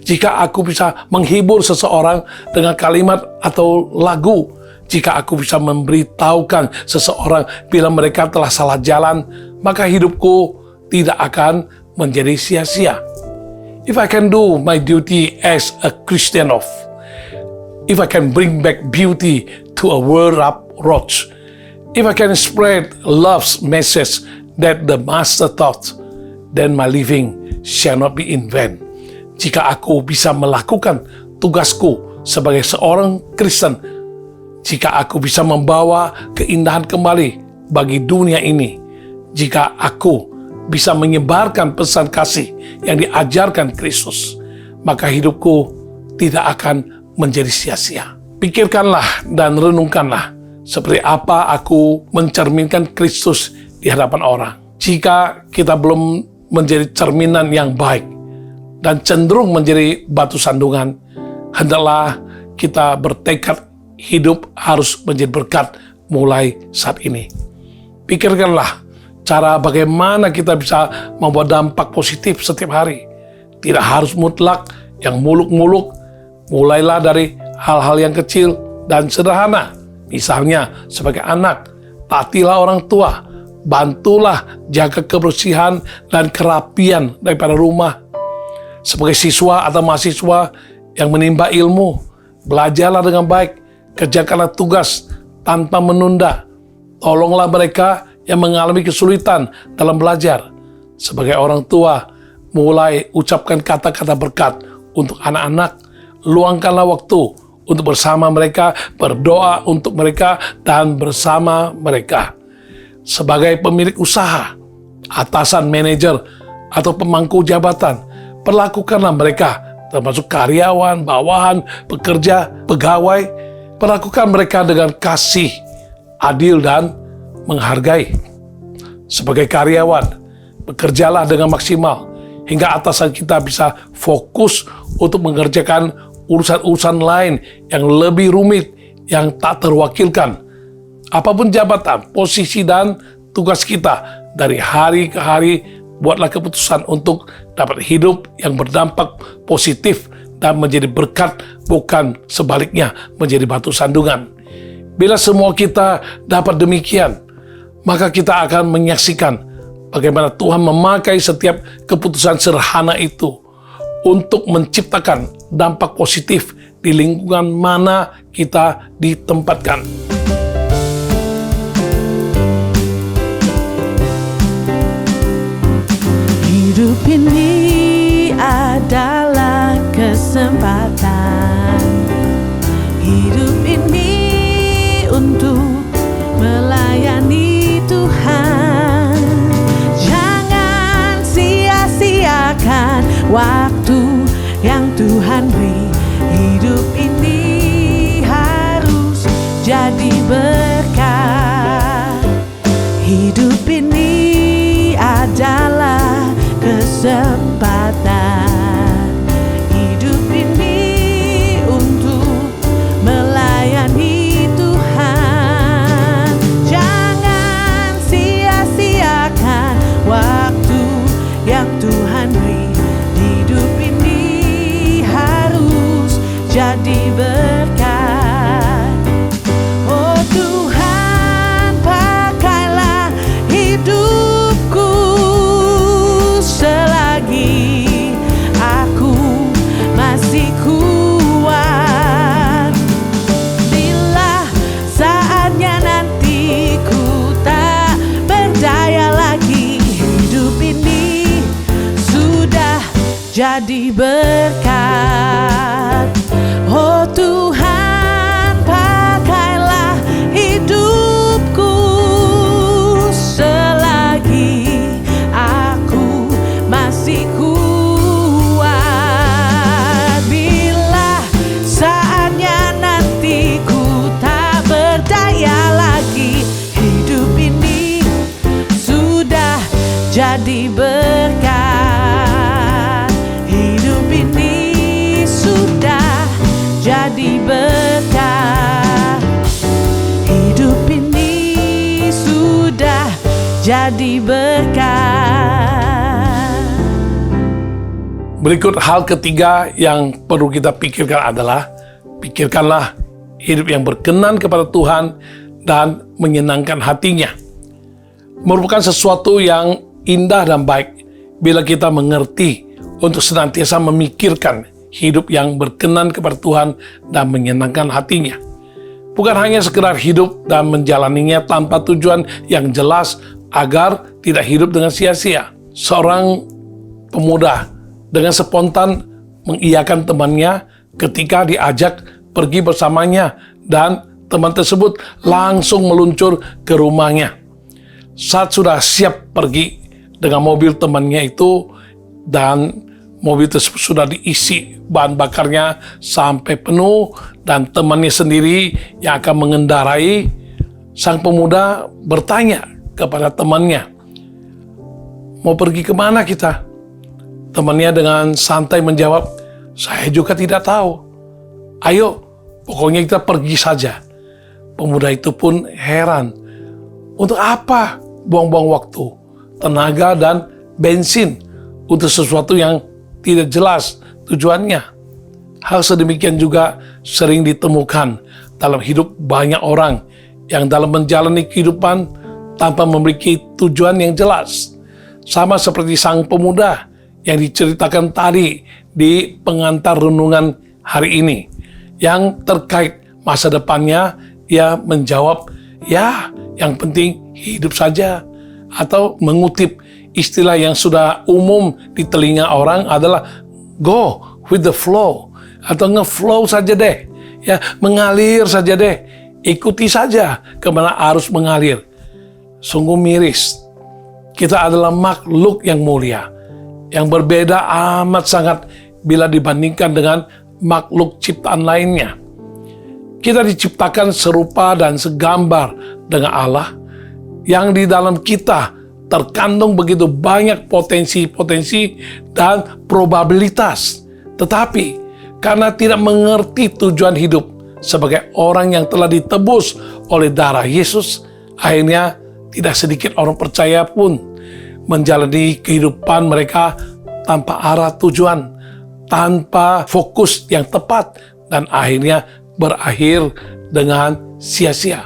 jika aku bisa menghibur seseorang dengan kalimat atau lagu, jika aku bisa memberitahukan seseorang bila mereka telah salah jalan, maka hidupku tidak akan menjadi sia-sia. If I can do my duty as a Christian if I can bring back beauty to a world of roads, if I can spread love's message that the Master taught, then my living shall not be in vain. Jika aku bisa melakukan tugasku sebagai seorang Kristen, jika aku bisa membawa keindahan kembali bagi dunia ini, jika aku bisa menyebarkan pesan kasih yang diajarkan Kristus, maka hidupku tidak akan menjadi sia-sia. Pikirkanlah dan renungkanlah seperti apa aku mencerminkan Kristus di hadapan orang. Jika kita belum menjadi cerminan yang baik dan cenderung menjadi batu sandungan, hendaklah kita bertekad hidup harus menjadi berkat mulai saat ini. Pikirkanlah cara bagaimana kita bisa membuat dampak positif setiap hari. Tidak harus mutlak yang muluk-muluk. Mulailah dari hal-hal yang kecil dan sederhana. Misalnya sebagai anak, taatilah orang tua, bantulah jaga kebersihan dan kerapian daripada rumah. Sebagai siswa atau mahasiswa yang menimba ilmu, belajarlah dengan baik, kerjakanlah tugas tanpa menunda. Tolonglah mereka yang mengalami kesulitan dalam belajar. Sebagai orang tua, mulai ucapkan kata-kata berkat untuk anak-anak. Luangkanlah waktu untuk bersama mereka, berdoa untuk mereka, dan bersama mereka. Sebagai pemilik usaha, atasan, manajer, atau pemangku jabatan, perlakukanlah mereka, termasuk karyawan, bawahan, pekerja, pegawai, perlakukan mereka dengan kasih, adil, dan menghargai. Sebagai karyawan, bekerjalah dengan maksimal hingga atasan kita bisa fokus untuk mengerjakan urusan-urusan lain yang lebih rumit yang tak terwakilkan. Apapun jabatan, posisi, dan tugas kita dari hari ke hari, buatlah keputusan untuk dapat hidup yang berdampak positif dan menjadi berkat, bukan sebaliknya menjadi batu sandungan. Bila semua kita dapat demikian, maka kita akan menyaksikan bagaimana Tuhan memakai setiap keputusan sederhana itu untuk menciptakan dampak positif di lingkungan mana kita ditempatkan. Hidup ini adalah kesempatan. Hidup ini untuk melayani Tuhan. Jangan sia Tuhan beri. Hidup ini harus jadi berkat. Hidup ini adalah kesempatan. Hidup ini untuk melayani Tuhan. Jangan sia-siakan waktu yang Tuhan beri. Hidup ini harus jadi berkat. Oh Tuhan, pakailah hidupku selagi aku masih kuat. Bila saatnya nanti ku tak berdaya lagi, hidup ini sudah jadi berkat. Oh Tuhan, pakailah hidupku selagi aku masih kuat. Bila saatnya nanti ku tak berdaya lagi, hidup ini sudah jadi berkat. Hidup ini sudah jadi berkat. Hidup ini sudah jadi berkat. Berikut hal ketiga yang perlu kita pikirkan adalah, pikirkanlah hidup yang berkenan kepada Tuhan dan menyenangkan hatinya. Merupakan sesuatu yang indah dan baik bila kita mengerti untuk senantiasa memikirkan hidup yang berkenan kepada Tuhan dan menyenangkan hatinya. Bukan hanya sekedar hidup dan menjalaninya tanpa tujuan yang jelas agar tidak hidup dengan sia-sia. Seorang pemuda dengan spontan mengiyakan temannya ketika diajak pergi bersamanya, dan teman tersebut langsung meluncur ke rumahnya. Saat sudah siap pergi dengan mobil temannya itu, dan mobil tersebut sudah diisi bahan bakarnya sampai penuh dan temannya sendiri yang akan mengendarai, sang pemuda bertanya kepada temannya, "Mau pergi kemana kita?" Temannya dengan santai menjawab, "Saya juga tidak tahu. Ayo, pokoknya kita pergi saja." Pemuda itu pun heran. Untuk apa buang-buang waktu, tenaga, dan bensin untuk sesuatu yang tidak jelas tujuannya? Hal sedemikian juga sering ditemukan dalam hidup banyak orang yang dalam menjalani kehidupan tanpa memiliki tujuan yang jelas. Sama seperti sang pemuda yang diceritakan tadi di pengantar renungan hari ini, yang terkait masa depannya, ia menjawab, "Ya, yang penting hidup saja." Atau mengutip istilah yang sudah umum di telinga orang adalah "go with the flow" atau "nge-flow saja deh." Ya, mengalir saja deh. Ikuti saja kemana arus mengalir. Sungguh miris. Kita adalah makhluk yang mulia, yang berbeda amat sangat bila dibandingkan dengan makhluk ciptaan lainnya. Kita diciptakan serupa dan segambar dengan Allah, yang di dalam kita terkandung begitu banyak potensi-potensi dan probabilitas. Tetapi karena tidak mengerti tujuan hidup sebagai orang yang telah ditebus oleh darah Yesus, akhirnya tidak sedikit orang percaya pun menjalani kehidupan mereka tanpa arah tujuan, tanpa fokus yang tepat, dan akhirnya berakhir dengan sia-sia.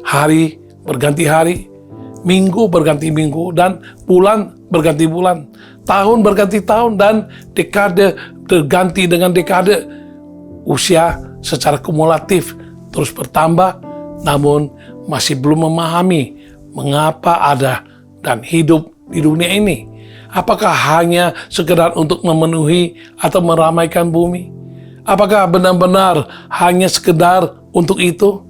Hari berganti hari, minggu berganti minggu, dan bulan berganti bulan, tahun berganti tahun, dan dekade berganti dengan dekade. Usia secara kumulatif terus bertambah, namun masih belum memahami mengapa ada dan hidup di dunia ini. Apakah hanya sekedar untuk memenuhi atau meramaikan bumi? Apakah benar-benar hanya sekedar untuk itu?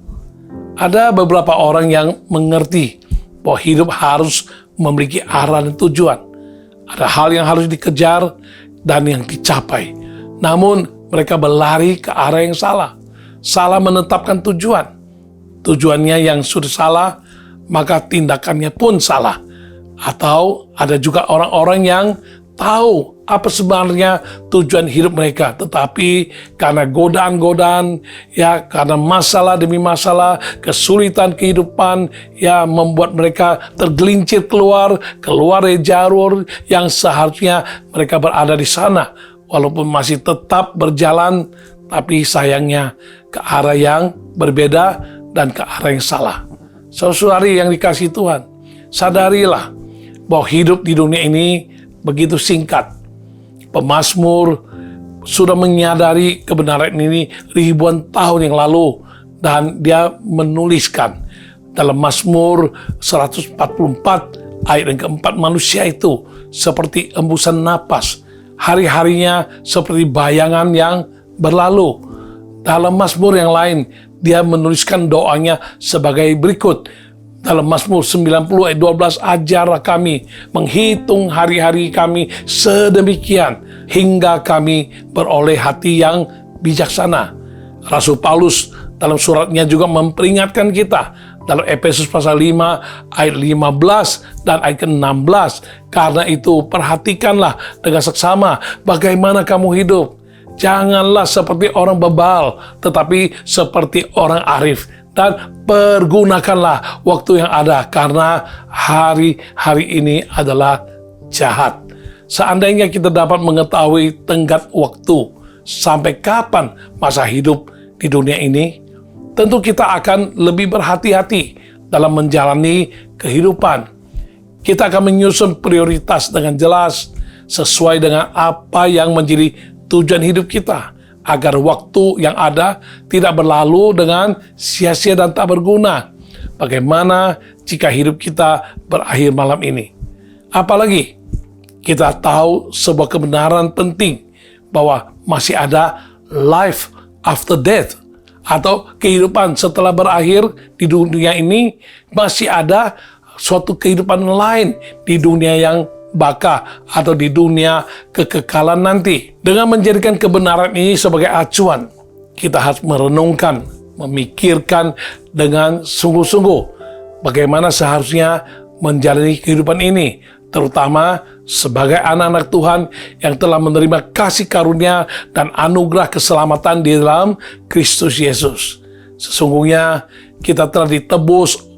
Ada beberapa orang yang mengerti bahwa hidup harus memiliki arah dan tujuan. Ada hal yang harus dikejar dan yang dicapai. namun mereka berlari ke arah yang salah. Salah menetapkan tujuan. Tujuannya yang sudah salah, maka tindakannya pun salah. Atau ada juga orang-orang yang tahu apa sebenarnya tujuan hidup mereka, tetapi karena godaan-godaan, ya karena masalah demi masalah, kesulitan kehidupan, ya membuat mereka tergelincir keluar dari jalur yang seharusnya mereka berada di sana, walaupun masih tetap berjalan, tapi sayangnya ke arah yang berbeda dan ke arah yang salah. Saudari yang dikasihi Tuhan, sadarilah bahwa hidup di dunia ini begitu singkat. Pemazmur sudah menyadari kebenaran ini ribuan tahun yang lalu, dan dia menuliskan dalam Mazmur 144 ayat yang keempat, manusia itu seperti embusan napas, hari-harinya seperti bayangan yang berlalu. Dalam Mazmur yang lain, dia menuliskan doanya sebagai berikut. Dalam Mazmur 90 ayat 12, ajarlah kami menghitung hari-hari kami sedemikian hingga kami beroleh hati yang bijaksana. Rasul Paulus dalam suratnya juga memperingatkan kita dalam Efesus pasal 5 ayat 15 dan ayat ke-16. Karena itu perhatikanlah dengan seksama bagaimana kamu hidup. Janganlah seperti orang bebal, tetapi seperti orang arif. Dan pergunakanlah waktu yang ada, karena hari-hari ini adalah jahat. Seandainya kita dapat mengetahui tenggat waktu sampai kapan masa hidup di dunia ini, tentu kita akan lebih berhati-hati dalam menjalani kehidupan. Kita akan menyusun prioritas dengan jelas sesuai dengan apa yang menjadi tujuan hidup kita, agar waktu yang ada tidak berlalu dengan sia-sia dan tak berguna. Bagaimana jika hidup kita berakhir malam ini? Apalagi kita tahu sebuah kebenaran penting bahwa masih ada life after death, atau kehidupan setelah berakhir di dunia ini. Masih ada suatu kehidupan lain di dunia yang baka atau di dunia kekekalan nanti. Dengan menjadikan kebenaran ini sebagai acuan, kita harus merenungkan, memikirkan dengan sungguh-sungguh bagaimana seharusnya menjalani kehidupan ini, terutama sebagai anak-anak Tuhan yang telah menerima kasih karunia dan anugerah keselamatan di dalam Kristus Yesus. Sesungguhnya kita telah ditebus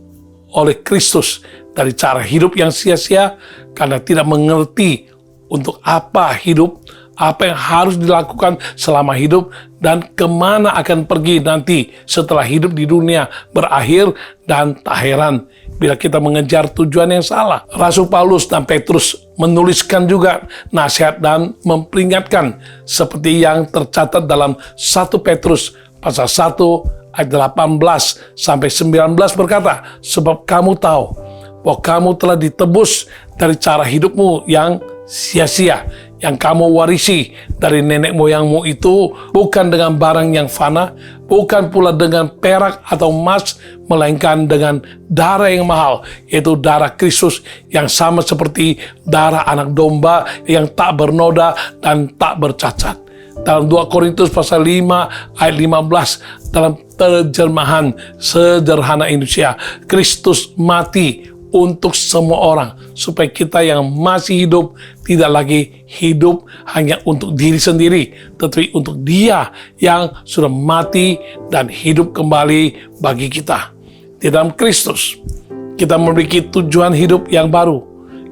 oleh Kristus dari cara hidup yang sia-sia karena tidak mengerti untuk apa hidup, apa yang harus dilakukan selama hidup, dan kemana akan pergi nanti setelah hidup di dunia berakhir. Dan tak heran bila kita mengejar tujuan yang salah. Rasul Paulus dan Petrus menuliskan juga nasihat dan memperingatkan seperti yang tercatat dalam 1 Petrus pasal 1 ayat 18 sampai 19 berkata, sebab kamu tahu bahwa kamu telah ditebus dari cara hidupmu yang sia-sia, yang kamu warisi dari nenek moyangmu itu, bukan dengan barang yang fana, bukan pula dengan perak atau emas, melainkan dengan darah yang mahal, yaitu darah Kristus yang sama seperti darah anak domba yang tak bernoda dan tak bercacat. Dalam 2 Korintus pasal 5 ayat 15 dalam terjemahan sederhana Indonesia, Kristus mati untuk semua orang, supaya kita yang masih hidup tidak lagi hidup hanya untuk diri sendiri, tetapi untuk Dia yang sudah mati dan hidup kembali bagi kita. Di dalam Kristus kita memiliki tujuan hidup yang baru.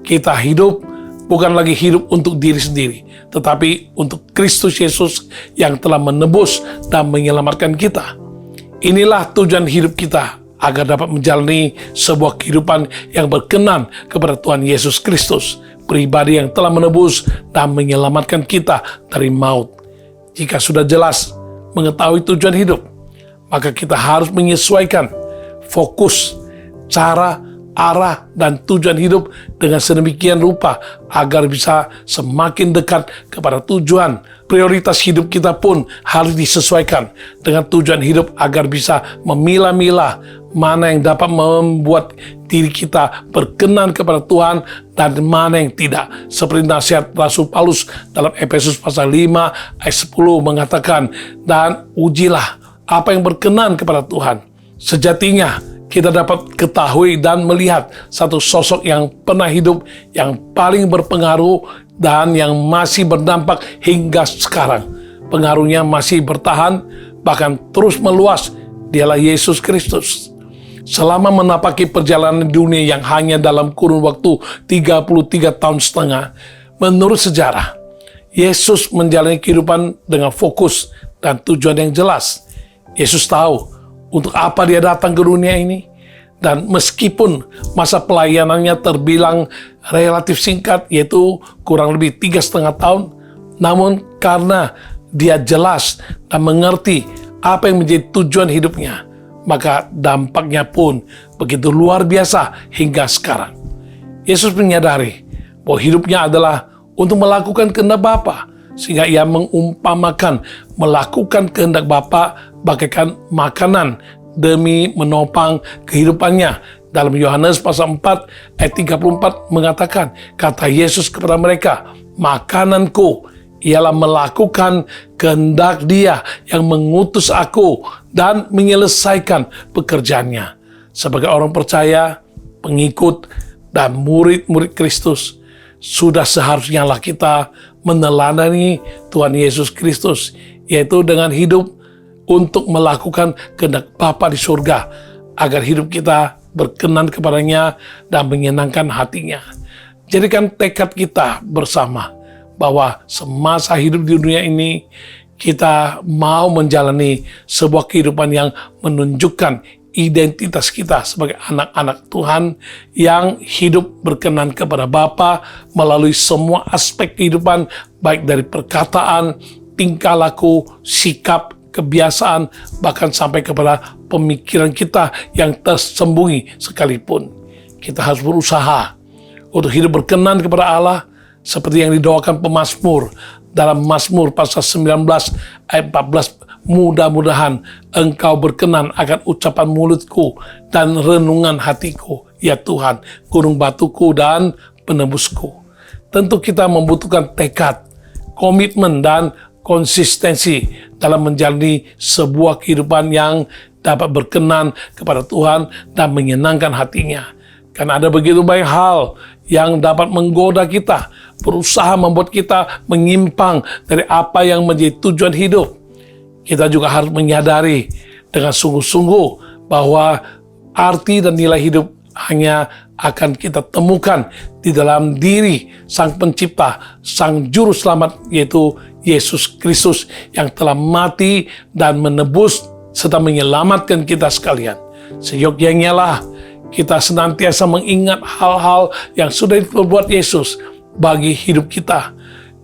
Kita hidup bukan lagi hidup untuk diri sendiri, tetapi untuk Kristus Yesus yang telah menebus dan menyelamatkan kita. Inilah tujuan hidup kita, agar dapat menjalani sebuah kehidupan yang berkenan kepada Tuhan Yesus Kristus, pribadi yang telah menebus dan menyelamatkan kita dari maut. Jika sudah jelas mengetahui tujuan hidup, maka kita harus menyesuaikan fokus, cara, arah, dan tujuan hidup dengan sedemikian rupa agar bisa semakin dekat kepada tujuan. Prioritas hidup kita pun harus disesuaikan dengan tujuan hidup agar bisa memilah-milah mana yang dapat membuat diri kita berkenan kepada Tuhan dan mana yang tidak. Seperti nasihat Rasul Paulus dalam Efesus pasal 5 ayat 10 mengatakan, dan ujilah apa yang berkenan kepada Tuhan. Sejatinya kita dapat ketahui dan melihat satu sosok yang pernah hidup, yang paling berpengaruh dan yang masih berdampak hingga sekarang. Pengaruhnya masih bertahan, bahkan terus meluas. Dialah Yesus Kristus. Selama menapaki perjalanan dunia yang hanya dalam kurun waktu 33 tahun setengah, menurut sejarah, Yesus menjalani kehidupan dengan fokus dan tujuan yang jelas. Yesus tahu untuk apa dia datang ke dunia ini, dan meskipun masa pelayanannya terbilang relatif singkat, yaitu kurang lebih 3,5 tahun, namun karena dia jelas dan mengerti apa yang menjadi tujuan hidupnya, maka dampaknya pun begitu luar biasa hingga sekarang. Yesus menyadari bahwa hidupnya adalah untuk melakukan kehendak Bapa, sehingga ia mengumpamakan melakukan kehendak Bapa bagaikan makanan demi menopang kehidupannya. Dalam Yohanes pasal 4 ayat 34 mengatakan, kata Yesus kepada mereka, makananku ialah melakukan kehendak Dia yang mengutus aku dan menyelesaikan pekerjaannya. Sebagai orang percaya, pengikut, dan murid-murid Kristus, sudah seharusnya lah kita meneladani Tuhan Yesus Kristus, yaitu dengan hidup untuk melakukan kehendak Bapa di surga, agar hidup kita berkenan kepadanya dan menyenangkan hatinya. Jadikan tekad kita bersama bahwa semasa hidup di dunia ini kita mau menjalani sebuah kehidupan yang menunjukkan identitas kita sebagai anak-anak Tuhan yang hidup berkenan kepada Bapa melalui semua aspek kehidupan, baik dari perkataan, tingkah laku, sikap, kebiasaan, bahkan sampai kepada pemikiran kita yang tersembunyi sekalipun. Kita harus berusaha untuk hidup berkenan kepada Allah, seperti yang didoakan pemazmur dalam Mazmur pasal 19 ayat 14, mudah-mudahan Engkau berkenan akan ucapan mulutku dan renungan hatiku, ya Tuhan, gunung batuku dan penebusku. Tentu kita membutuhkan tekad, komitmen, dan konsistensi dalam menjalani sebuah kehidupan yang dapat berkenan kepada Tuhan dan menyenangkan hatinya. Karena ada begitu banyak hal yang dapat menggoda kita, berusaha membuat kita menyimpang dari apa yang menjadi tujuan hidup. Kita juga harus menyadari dengan sungguh-sungguh bahwa arti dan nilai hidup hanya akan kita temukan di dalam diri Sang Pencipta, Sang Juru Selamat, yaitu Yesus Kristus yang telah mati dan menebus serta menyelamatkan kita sekalian. Seyogyanya lah kita senantiasa mengingat hal-hal yang sudah diperbuat Yesus bagi hidup kita.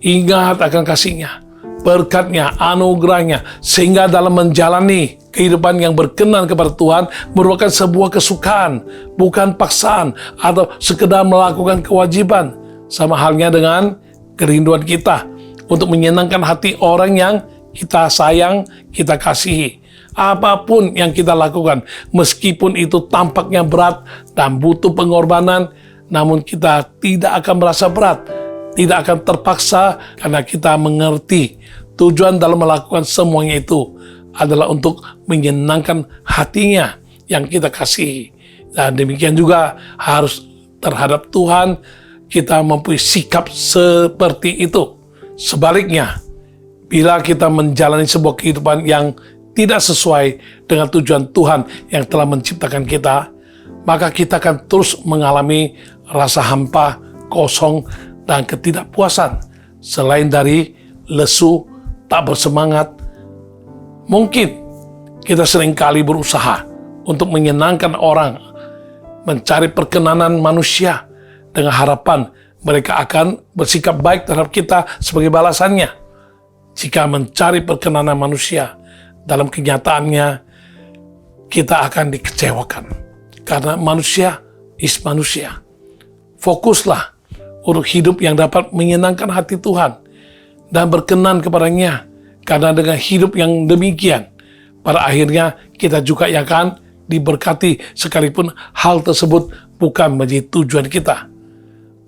Ingat akan kasih-Nya, berkat-Nya, anugerah-Nya, sehingga dalam menjalani kehidupan yang berkenan kepada Tuhan merupakan sebuah kesukaan, bukan paksaan atau sekedar melakukan kewajiban. Sama halnya dengan kerinduan kita untuk menyenangkan hati orang yang kita sayang, kita kasihi. Apapun yang kita lakukan, meskipun itu tampaknya berat dan butuh pengorbanan, namun kita tidak akan merasa berat, tidak akan terpaksa, karena kita mengerti tujuan dalam melakukan semuanya itu adalah untuk menyenangkan hatinya yang kita kasihi. Dan demikian juga harus terhadap Tuhan, kita mempunyai sikap seperti itu. Sebaliknya, bila kita menjalani sebuah kehidupan yang tidak sesuai dengan tujuan Tuhan yang telah menciptakan kita, maka kita akan terus mengalami rasa hampa, kosong, dan ketidakpuasan. Selain dari lesu, tak bersemangat, mungkin kita seringkali berusaha untuk menyenangkan orang, mencari perkenanan manusia dengan harapan mereka akan bersikap baik terhadap kita sebagai balasannya. Jika mencari perkenanan manusia, dalam kenyataannya kita akan dikecewakan, karena manusia is manusia. Fokuslah untuk hidup yang dapat menyenangkan hati Tuhan dan berkenan kepadanya, karena dengan hidup yang demikian pada akhirnya kita juga akan diberkati sekalipun hal tersebut bukan menjadi tujuan kita.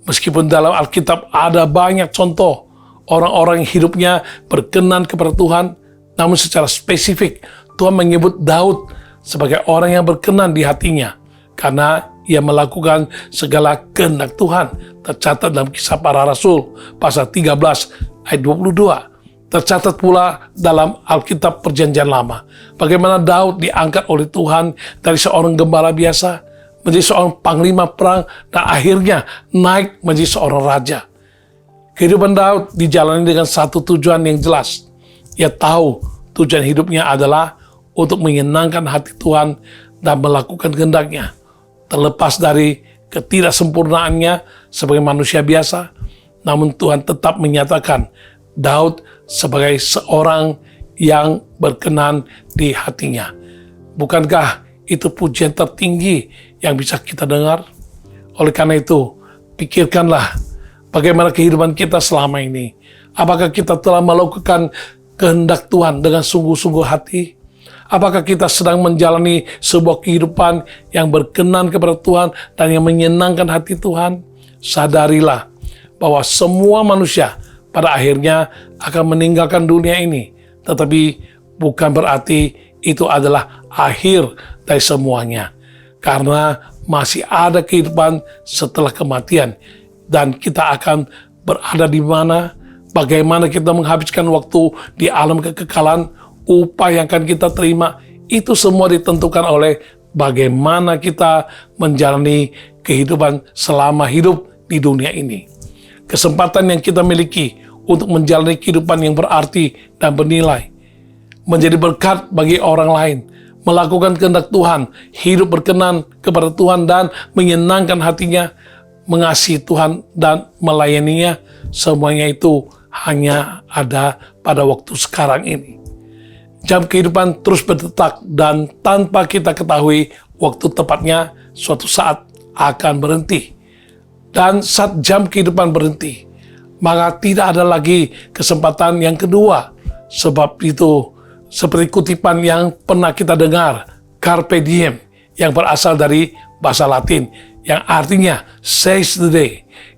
Meskipun dalam Alkitab ada banyak contoh orang-orang yang hidupnya berkenan kepada Tuhan, namun secara spesifik Tuhan menyebut Daud sebagai orang yang berkenan di hatinya karena ia melakukan segala kehendak Tuhan. Tercatat dalam Kisah Para Rasul pasal 13 ayat 22. Tercatat pula dalam Alkitab Perjanjian Lama bagaimana Daud diangkat oleh Tuhan dari seorang gembala biasa menjadi seorang panglima perang dan akhirnya naik menjadi seorang raja. Kehidupan Daud dijalani dengan satu tujuan yang jelas. Ia tahu tujuan hidupnya adalah untuk menyenangkan hati Tuhan dan melakukan kehendak-Nya. Terlepas dari ketidaksempurnaannya sebagai manusia biasa, namun Tuhan tetap menyatakan Daud sebagai seorang yang berkenan di hatinya. Bukankah itu pujian tertinggi yang bisa kita dengar? Oleh karena itu, pikirkanlah bagaimana kehidupan kita selama ini. Apakah kita telah melakukan kehendak Tuhan dengan sungguh-sungguh hati? Apakah kita sedang menjalani sebuah kehidupan yang berkenan kepada Tuhan dan yang menyenangkan hati Tuhan? Sadarilah bahwa semua manusia pada akhirnya akan meninggalkan dunia ini. Tetapi bukan berarti itu adalah akhir dari semuanya. Karena masih ada kehidupan setelah kematian. Dan kita akan berada di mana, bagaimana kita menghabiskan waktu di alam kekekalan, upah yang akan kita terima, itu semua ditentukan oleh bagaimana kita menjalani kehidupan selama hidup di dunia ini. Kesempatan yang kita miliki untuk menjalani kehidupan yang berarti dan bernilai, menjadi berkat bagi orang lain, melakukan kehendak Tuhan, hidup berkenan kepada Tuhan dan menyenangkan hatinya, mengasihi Tuhan dan melayaninya, semuanya itu hanya ada pada waktu sekarang ini. Jam kehidupan terus berdetak dan tanpa kita ketahui waktu tepatnya suatu saat akan berhenti. Dan saat jam kehidupan berhenti, maka tidak ada lagi kesempatan yang kedua. Sebab itu, seperti kutipan yang pernah kita dengar, carpe diem, yang berasal dari bahasa Latin, yang artinya seize the day.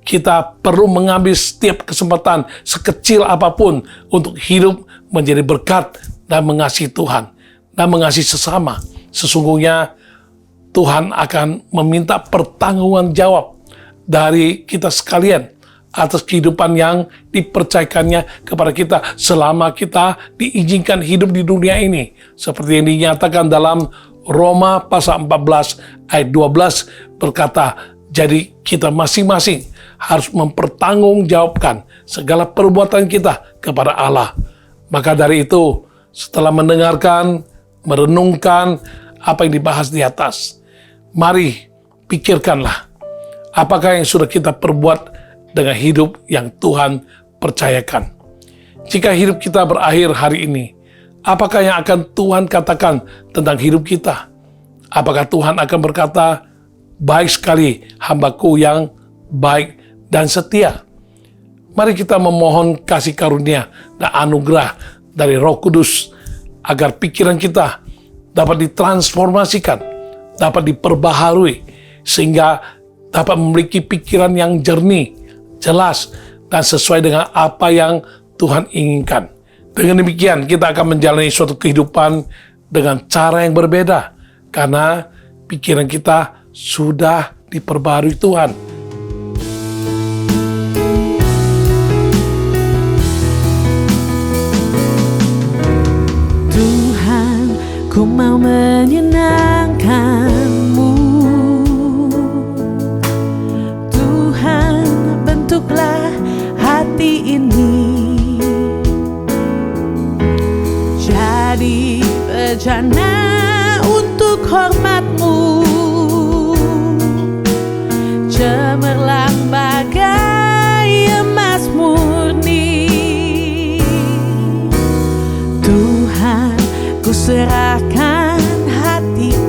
Kita perlu mengambil setiap kesempatan sekecil apapun untuk hidup menjadi berkat dan mengasihi Tuhan dan mengasihi sesama. Sesungguhnya Tuhan akan meminta pertanggungjawaban jawab dari kita sekalian atas kehidupan yang dipercayakannya kepada kita selama kita diizinkan hidup di dunia ini. Seperti yang dinyatakan dalam Roma pasal 14 ayat 12 berkata, jadi kita masing-masing harus mempertanggungjawabkan segala perbuatan kita kepada Allah. Maka dari itu, setelah mendengarkan, merenungkan apa yang dibahas di atas, mari pikirkanlah apakah yang sudah kita perbuat dengan hidup yang Tuhan percayakan. Jika hidup kita berakhir hari ini, apakah yang akan Tuhan katakan tentang hidup kita? Apakah Tuhan akan berkata, baik sekali hambaku yang baik dan setia? Mari kita memohon kasih karunia dan anugerah dari Roh Kudus agar pikiran kita dapat ditransformasikan, dapat diperbaharui, sehingga dapat memiliki pikiran yang jernih, jelas, dan sesuai dengan apa yang Tuhan inginkan. Dengan demikian, kita akan menjalani suatu kehidupan dengan cara yang berbeda, karena pikiran kita sudah diperbarui Tuhan. Tuhan, ku mau menyenangkan-Mu. Tuhan, bentuklah hati ini jadi bejana untuk hormat-Mu, cemerlang bagai emas murni. Tuhan, ku serahkan hatiku.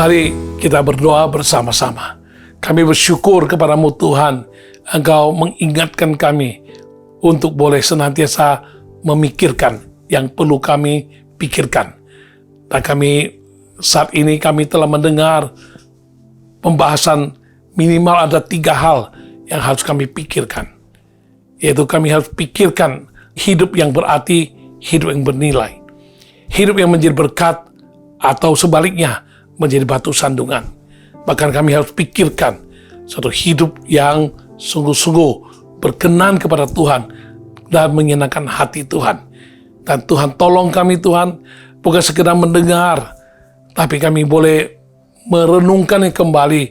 Mari kita berdoa bersama-sama. Kami bersyukur kepadamu Tuhan, Engkau mengingatkan kami untuk boleh senantiasa memikirkan yang perlu kami pikirkan. Dan saat ini kami telah mendengar pembahasan minimal ada 3 hal yang harus kami pikirkan. Yaitu kami harus pikirkan hidup yang berarti, hidup yang bernilai. Hidup yang menjadi berkat atau sebaliknya menjadi batu sandungan. Bahkan kami harus pikirkan suatu hidup yang sungguh-sungguh berkenan kepada Tuhan dan menyenangkan hati Tuhan. Dan Tuhan tolong kami Tuhan, bukan sekedar mendengar, tapi kami boleh merenungkannya kembali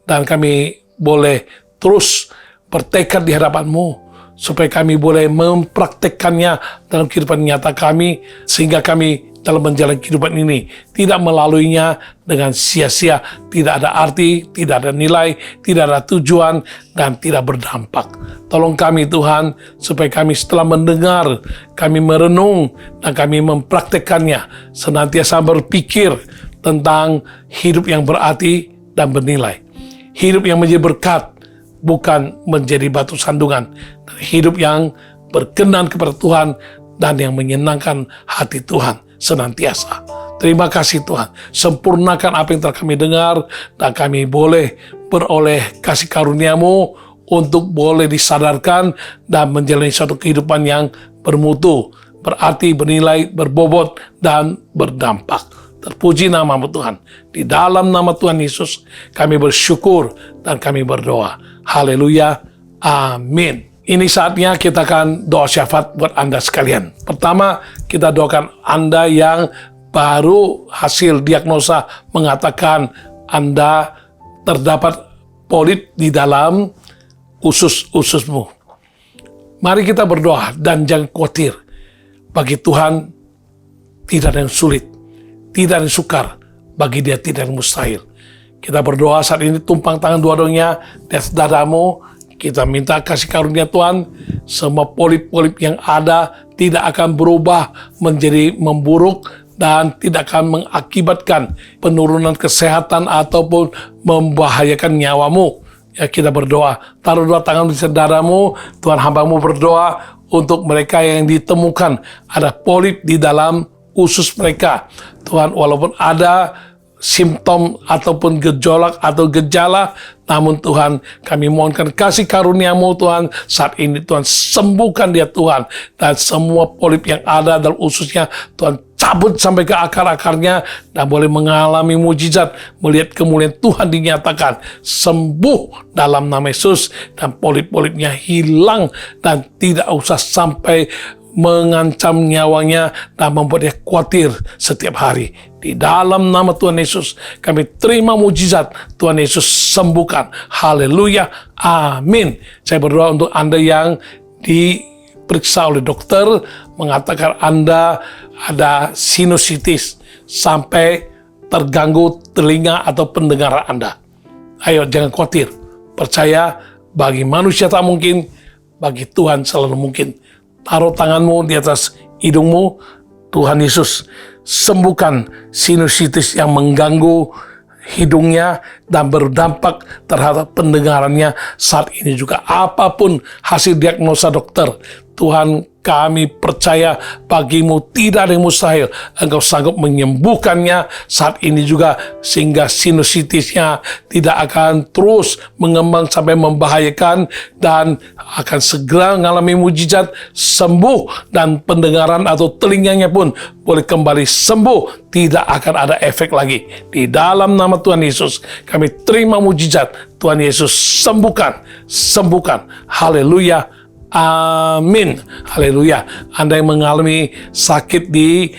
dan kami boleh terus bertekad di hadapan-Mu supaya kami boleh mempraktekkannya dalam kehidupan nyata kami, sehingga kami dalam menjalani kehidupan ini tidak melaluinya dengan sia-sia, tidak ada arti, tidak ada nilai, tidak ada tujuan, dan tidak berdampak. Tolong kami Tuhan, supaya kami setelah mendengar, kami merenung, dan kami mempraktekkannya, senantiasa berpikir tentang hidup yang berarti dan bernilai. Hidup yang menjadi berkat, bukan menjadi batu sandungan. Hidup yang berkenan kepada Tuhan dan yang menyenangkan hati Tuhan senantiasa. Terima kasih Tuhan. Sempurnakan apa yang telah kami dengar dan kami boleh beroleh kasih karunia-Mu untuk boleh disadarkan dan menjalani suatu kehidupan yang bermutu, berarti, bernilai, berbobot, dan berdampak. Terpuji nama-Mu Tuhan. Di dalam nama Tuhan Yesus kami bersyukur dan kami berdoa. Haleluya. Amin. Ini saatnya kita akan doa syafaat buat Anda sekalian. Pertama, kita doakan Anda yang baru hasil diagnosa mengatakan Anda terdapat polip di dalam usus-ususmu. Mari kita berdoa dan jangan khawatir. Bagi Tuhan tidak ada yang sulit, tidak ada yang sukar, bagi Dia tidak ada yang mustahil. Kita berdoa saat ini, tumpang tangan dua-duanya di atas dadamu. Kita minta kasih karunia Tuhan, semua polip-polip yang ada tidak akan berubah menjadi memburuk dan tidak akan mengakibatkan penurunan kesehatan ataupun membahayakan nyawamu. Ya, kita berdoa, taruh dua tangan di dadamu, Tuhan hamba-Mu berdoa untuk mereka yang ditemukan ada polip di dalam usus mereka. Tuhan, walaupun ada simptom ataupun gejolak atau gejala, namun Tuhan kami mohonkan kasih karunia-Mu Tuhan, saat ini Tuhan sembuhkan dia Tuhan, dan semua polip yang ada dalam ususnya Tuhan cabut sampai ke akar-akarnya dan boleh mengalami mujizat, melihat kemuliaan Tuhan dinyatakan sembuh dalam nama Yesus, dan polip-polipnya hilang dan tidak usah sampai mengancam nyawanya dan membuat dia khawatir setiap hari. Di dalam nama Tuhan Yesus kami terima mujizat, Tuhan Yesus sembuhkan. Haleluya, amin. Saya berdoa untuk Anda yang diperiksa oleh dokter, mengatakan Anda ada sinusitis sampai terganggu telinga atau pendengaran Anda. Ayo, jangan khawatir, percaya bagi manusia tak mungkin, bagi Tuhan selalu mungkin. Taruh tanganmu di atas hidungmu, Tuhan Yesus sembuhkan sinusitis yang mengganggu hidungnya dan berdampak terhadap pendengarannya saat ini juga. Apapun hasil diagnosa dokter, Tuhan kami percaya bagi-Mu tidak ada yang mustahil. Engkau sanggup menyembuhkannya saat ini juga, sehingga sinusitisnya tidak akan terus mengembang sampai membahayakan dan akan segera mengalami mujizat sembuh, dan pendengaran atau telinganya pun boleh kembali sembuh, tidak akan ada efek lagi. Di dalam nama Tuhan Yesus kami terima mujizat, Tuhan Yesus sembuhkan. Haleluya. Amin. Haleluya. Anda yang mengalami sakit di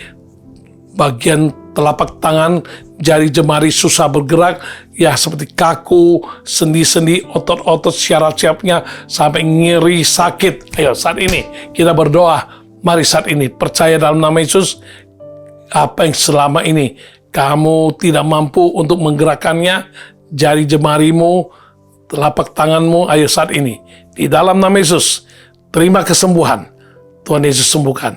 bagian telapak tangan, jari jemari susah bergerak, ya seperti kaku, sendi-sendi, otot-otot syaraf-syarafnya sampai nyeri sakit. Ayo saat ini kita berdoa. Mari saat ini percaya dalam nama Yesus, apa yang selama ini kamu tidak mampu untuk menggerakkannya, jari jemarimu, telapak tanganmu, ayo saat ini di dalam nama Yesus terima kesembuhan. Tuhan Yesus sembuhkan.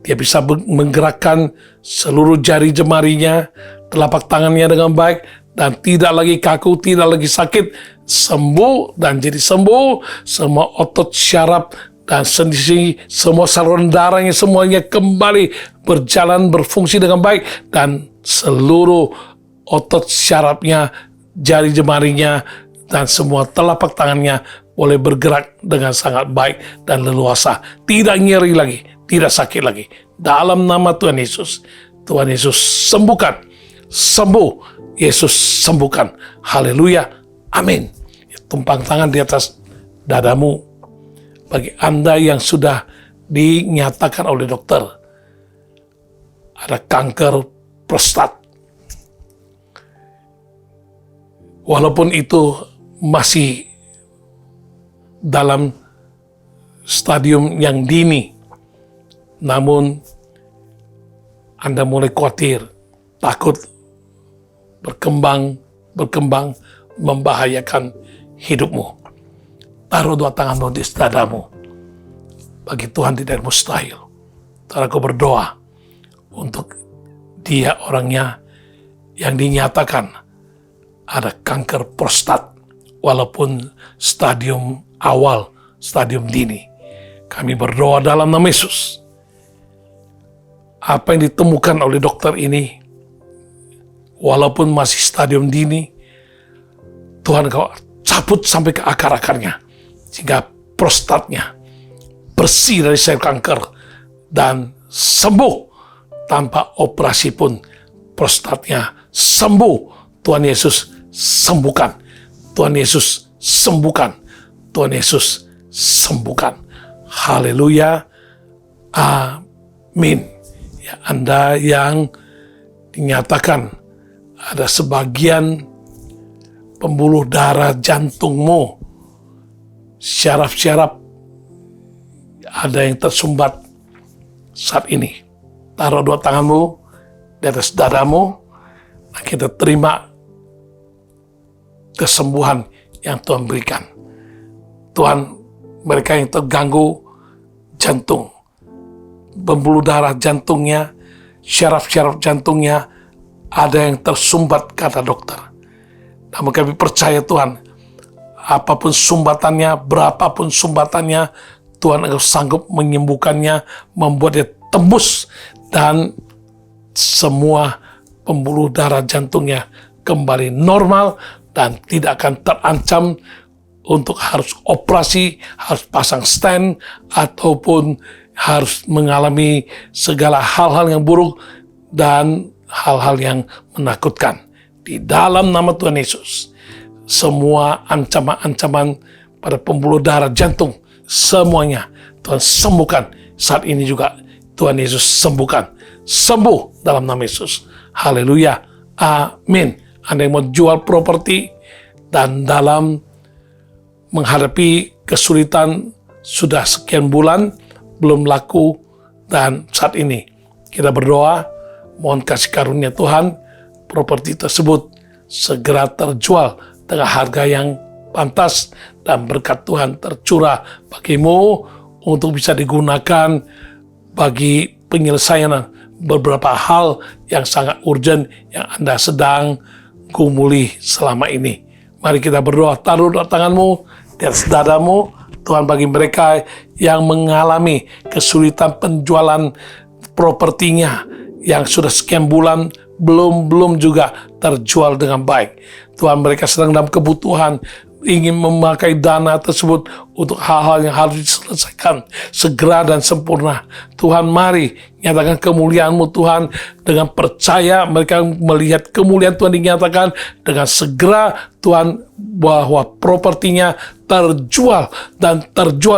Dia bisa menggerakkan seluruh jari jemarinya, telapak tangannya dengan baik, dan tidak lagi kaku, tidak lagi sakit, sembuh dan jadi sembuh. Semua otot syaraf dan sendi, semua saluran darahnya semuanya kembali berjalan, berfungsi dengan baik, dan seluruh otot syarafnya, jari jemarinya, dan semua telapak tangannya boleh bergerak dengan sangat baik dan leluasa. Tidak nyeri lagi, tidak sakit lagi. Dalam nama Tuhan Yesus, Tuhan Yesus sembuhkan. Sembuh, Yesus sembuhkan. Haleluya, amin. Tumpang tangan di atas dadamu. Bagi Anda yang sudah dinyatakan oleh dokter ada kanker prostat, walaupun itu masih dalam stadium yang dini, namun Anda mulai khawatir, takut berkembang, membahayakan hidupmu. Taruh dua tanganmu di dadamu. Bagi Tuhan tidak ada mustahil. Taruh kau berdoa untuk dia, orangnya yang dinyatakan ada kanker prostat, walaupun stadium awal, stadium dini. Kami berdoa dalam nama Yesus. Apa yang ditemukan oleh dokter ini, walaupun masih stadium dini, Tuhan kau cabut sampai ke akar-akarnya, sehingga prostatnya bersih dari sel kanker dan sembuh tanpa operasi pun. Prostatnya sembuh. Tuhan Yesus sembuhkan. Tuhan Yesus sembuhkan. Tuhan Yesus sembuhkan. Haleluya. Amin. Ya, Anda yang dinyatakan ada sebagian pembuluh darah jantungmu, syaraf-syaraf ada yang tersumbat saat ini. Taruh dua tanganmu di atas dadamu, nah kita terima kesembuhan yang Tuhan berikan. Tuhan, mereka yang terganggu jantung, pembuluh darah jantungnya, syaraf-syaraf jantungnya ada yang tersumbat, kata dokter. Namun kami percaya Tuhan, apapun sumbatannya, berapapun sumbatannya, Tuhan Engkau sanggup menyembuhkannya, membuat dia tembus, dan semua pembuluh darah jantungnya kembali normal dan tidak akan terancam untuk harus operasi, harus pasang stent, ataupun harus mengalami segala hal-hal yang buruk dan hal-hal yang menakutkan. Di dalam nama Tuhan Yesus, semua ancaman-ancaman pada pembuluh darah jantung, semuanya Tuhan sembuhkan. Saat ini juga Tuhan Yesus sembuhkan. Sembuh dalam nama Yesus. Haleluya. Amin. Anda yang mau jual properti dan dalam menghadapi kesulitan sudah sekian bulan belum laku, dan saat ini kita berdoa mohon kasih karunia Tuhan, properti tersebut segera terjual dengan harga yang pantas dan berkat Tuhan tercurah bagimu untuk bisa digunakan bagi penyelesaian beberapa hal yang sangat urgent yang Anda sedang gumuli selama ini. Mari kita berdoa. Taruh tanganmu di atas dadamu. Tuhan, bagi mereka yang mengalami kesulitan penjualan propertinya yang sudah sekian bulan belum juga terjual dengan baik. Tuhan, mereka sedang dalam kebutuhan, ingin memakai dana tersebut untuk hal-hal yang harus diselesaikan segera dan sempurna. Tuhan, mari nyatakan kemuliaan-Mu Tuhan. Dengan percaya mereka melihat kemuliaan Tuhan dinyatakan dengan segera Tuhan, bahwa propertinya terjual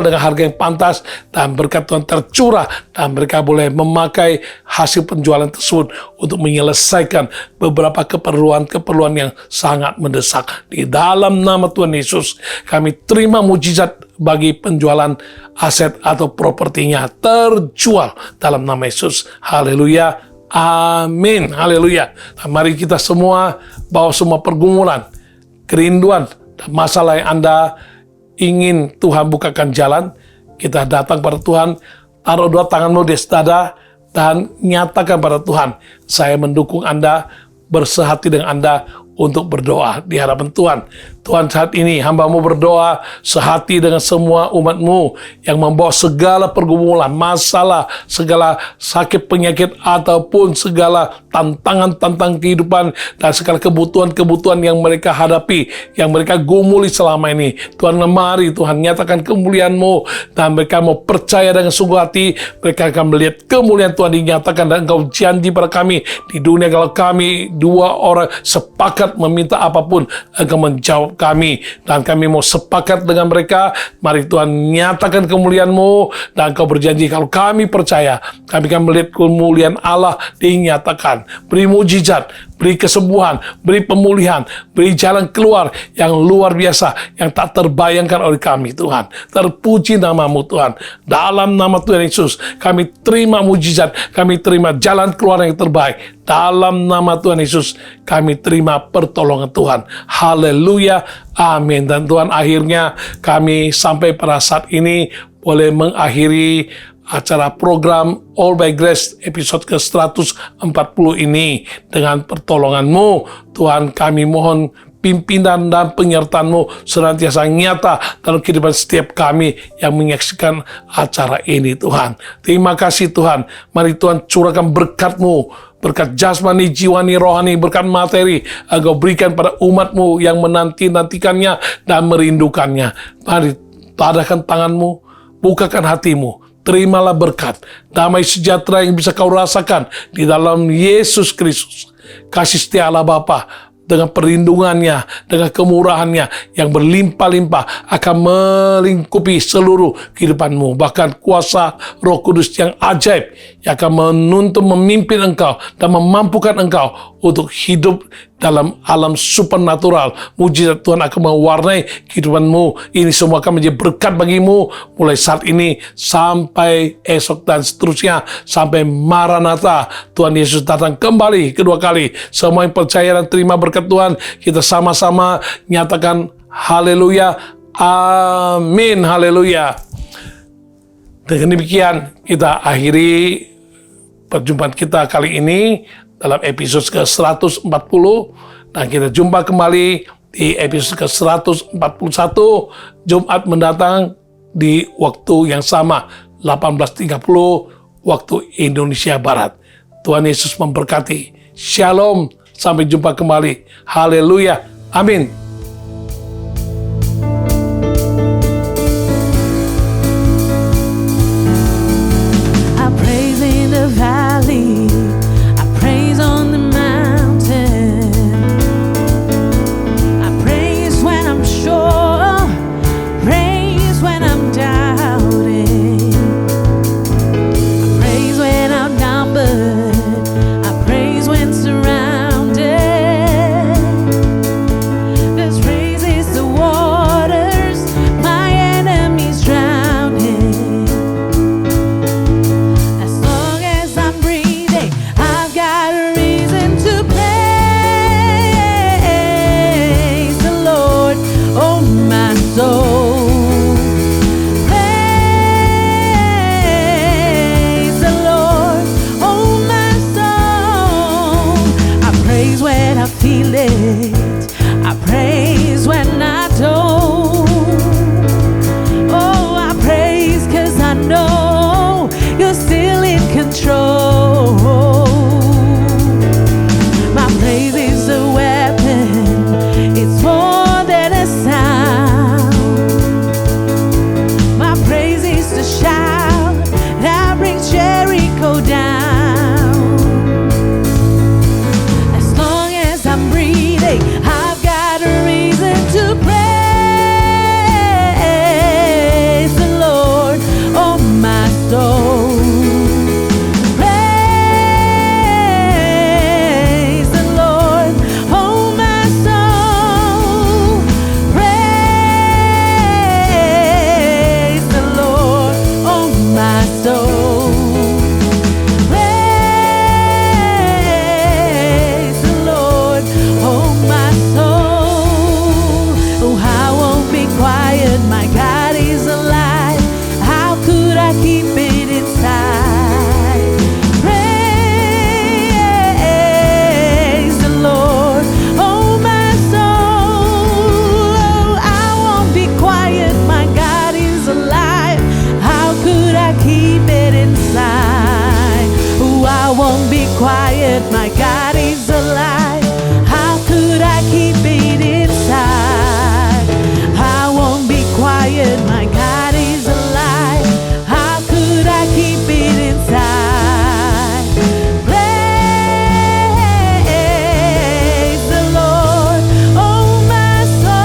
dengan harga yang pantas, dan berkat Tuhan tercurah, dan mereka boleh memakai hasil penjualan tersebut untuk menyelesaikan beberapa keperluan yang sangat mendesak. Di dalam nama Tuhan Yesus, kami terima mujizat bagi penjualan aset atau propertinya terjual dalam nama Yesus. Haleluya. Amin. Haleluya. Dan mari kita semua bawa semua pergumulan, kerinduan, dan masalah yang Anda ingin Tuhan bukakan jalan. Kita datang pada Tuhan, taruh dua tanganmu di dada, dan nyatakan pada Tuhan, saya mendukung Anda, bersehati dengan Anda untuk berdoa di hadapan Tuhan. Tuhan, saat ini hamba-Mu berdoa sehati dengan semua umat-Mu yang membawa segala pergumulan, masalah, segala sakit penyakit ataupun segala tantangan-tantangan kehidupan dan segala kebutuhan-kebutuhan yang mereka hadapi, yang mereka gumuli selama ini. Tuhan, mari Tuhan nyatakan kemuliaan-Mu dan mereka mau percaya dengan sungguh hati, mereka akan melihat kemuliaan Tuhan dinyatakan. Dan Engkau janji pada kami di dunia, kalau kami dua orang sepakat meminta apapun, Engkau menjawab kami, dan kami mau sepakat dengan mereka. Mari Tuhan nyatakan kemuliaan-Mu, dan Engkau berjanji kalau kami percaya, kami akan melihat kemuliaan Allah dinyatakan. Beri mujizat, beri kesembuhan, beri pemulihan, beri jalan keluar yang luar biasa, yang tak terbayangkan oleh kami Tuhan. Terpuji nama-Mu Tuhan. Dalam nama Tuhan Yesus, kami terima mujizat, kami terima jalan keluar yang terbaik. Dalam nama Tuhan Yesus, kami terima pertolongan Tuhan. Haleluya, amin. Dan Tuhan, akhirnya kami sampai pada saat ini boleh mengakhiri acara program All by Grace episode ke-140 ini. Dengan pertolongan-Mu Tuhan, kami mohon pimpinan dan penyertaan-Mu senantiasa nyata dalam kehidupan setiap kami yang menyaksikan acara ini Tuhan. Terima kasih Tuhan. Mari Tuhan curahkan berkat-Mu, berkat jasmani, jiwani, rohani, berkat materi, Engkau berikan pada umat-Mu yang menanti-nantikannya dan merindukannya. Mari padahkan tangan-Mu, bukakan hati-Mu, terimalah berkat, damai sejahtera yang bisa Kau rasakan di dalam Yesus Kristus. Kasih setia Allah Bapa dengan perlindungannya, dengan kemurahannya yang berlimpah-limpah akan melingkupi seluruh kehidupan-Mu. Bahkan kuasa Roh Kudus yang ajaib yang akan menuntun, memimpin Engkau dan memampukan Engkau untuk hidup dalam alam supernatural. Mujizat Tuhan akan mewarnai kehidupan-Mu. Ini semua akan menjadi berkat bagi-Mu mulai saat ini sampai esok dan seterusnya, sampai Maranatha, Tuhan Yesus datang kembali kedua kali. Semua yang percaya dan terima berkat Tuhan, kita sama-sama nyatakan haleluya, amin, haleluya. Dengan demikian kita akhiri perjumpaan kita kali ini dalam episode ke-140, dan kita jumpa kembali di episode ke-141 Jumat mendatang di waktu yang sama 18.30 waktu Indonesia Barat. Tuhan Yesus memberkati. Shalom, sampai jumpa kembali. Haleluya, amin. I praise in the valley, I praise on the mountain, I praise when I'm sure, praise when I'm doubting, I praise when outnumbered, I praise when surrounded. This praise is the waters my enemies drowning. As long as I'm breathing, I've got a reason to praise the Lord, oh my soul. Praise the Lord, oh my soul. I praise when I feel it, I praise when I don't. Oh, I praise 'cause I know You're still in control. My praise is a weapon, it's more than a sound. My praise is the shout that brings Jericho down. As long as I'm breathing, quiet, my God is alive. How could I keep it inside? I won't be quiet, my God is alive. How could I keep it inside? Praise the Lord, oh my soul.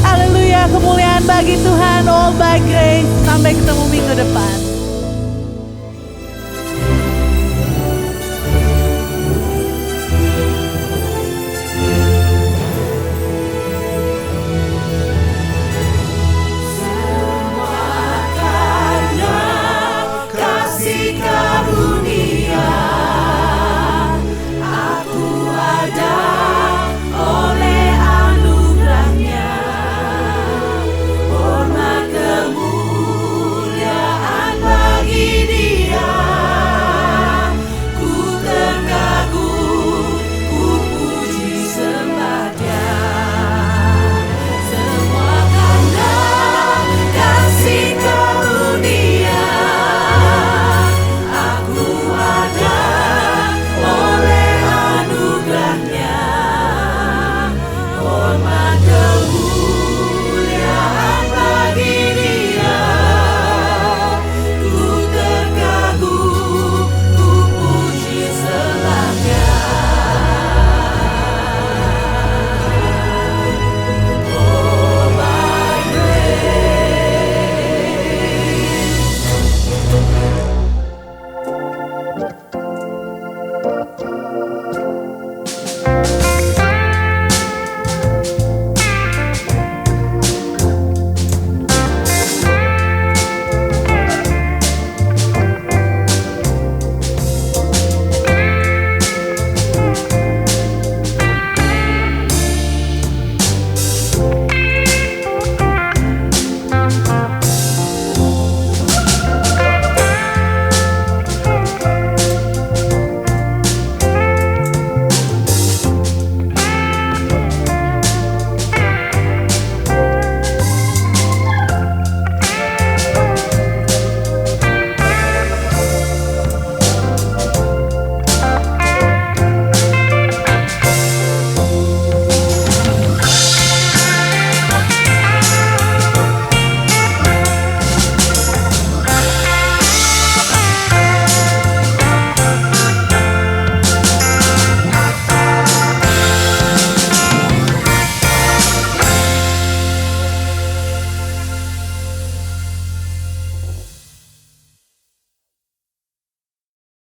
Haleluya, kemuliaan bagi Tuhan, all by grace. Sampai ketemu minggu depan.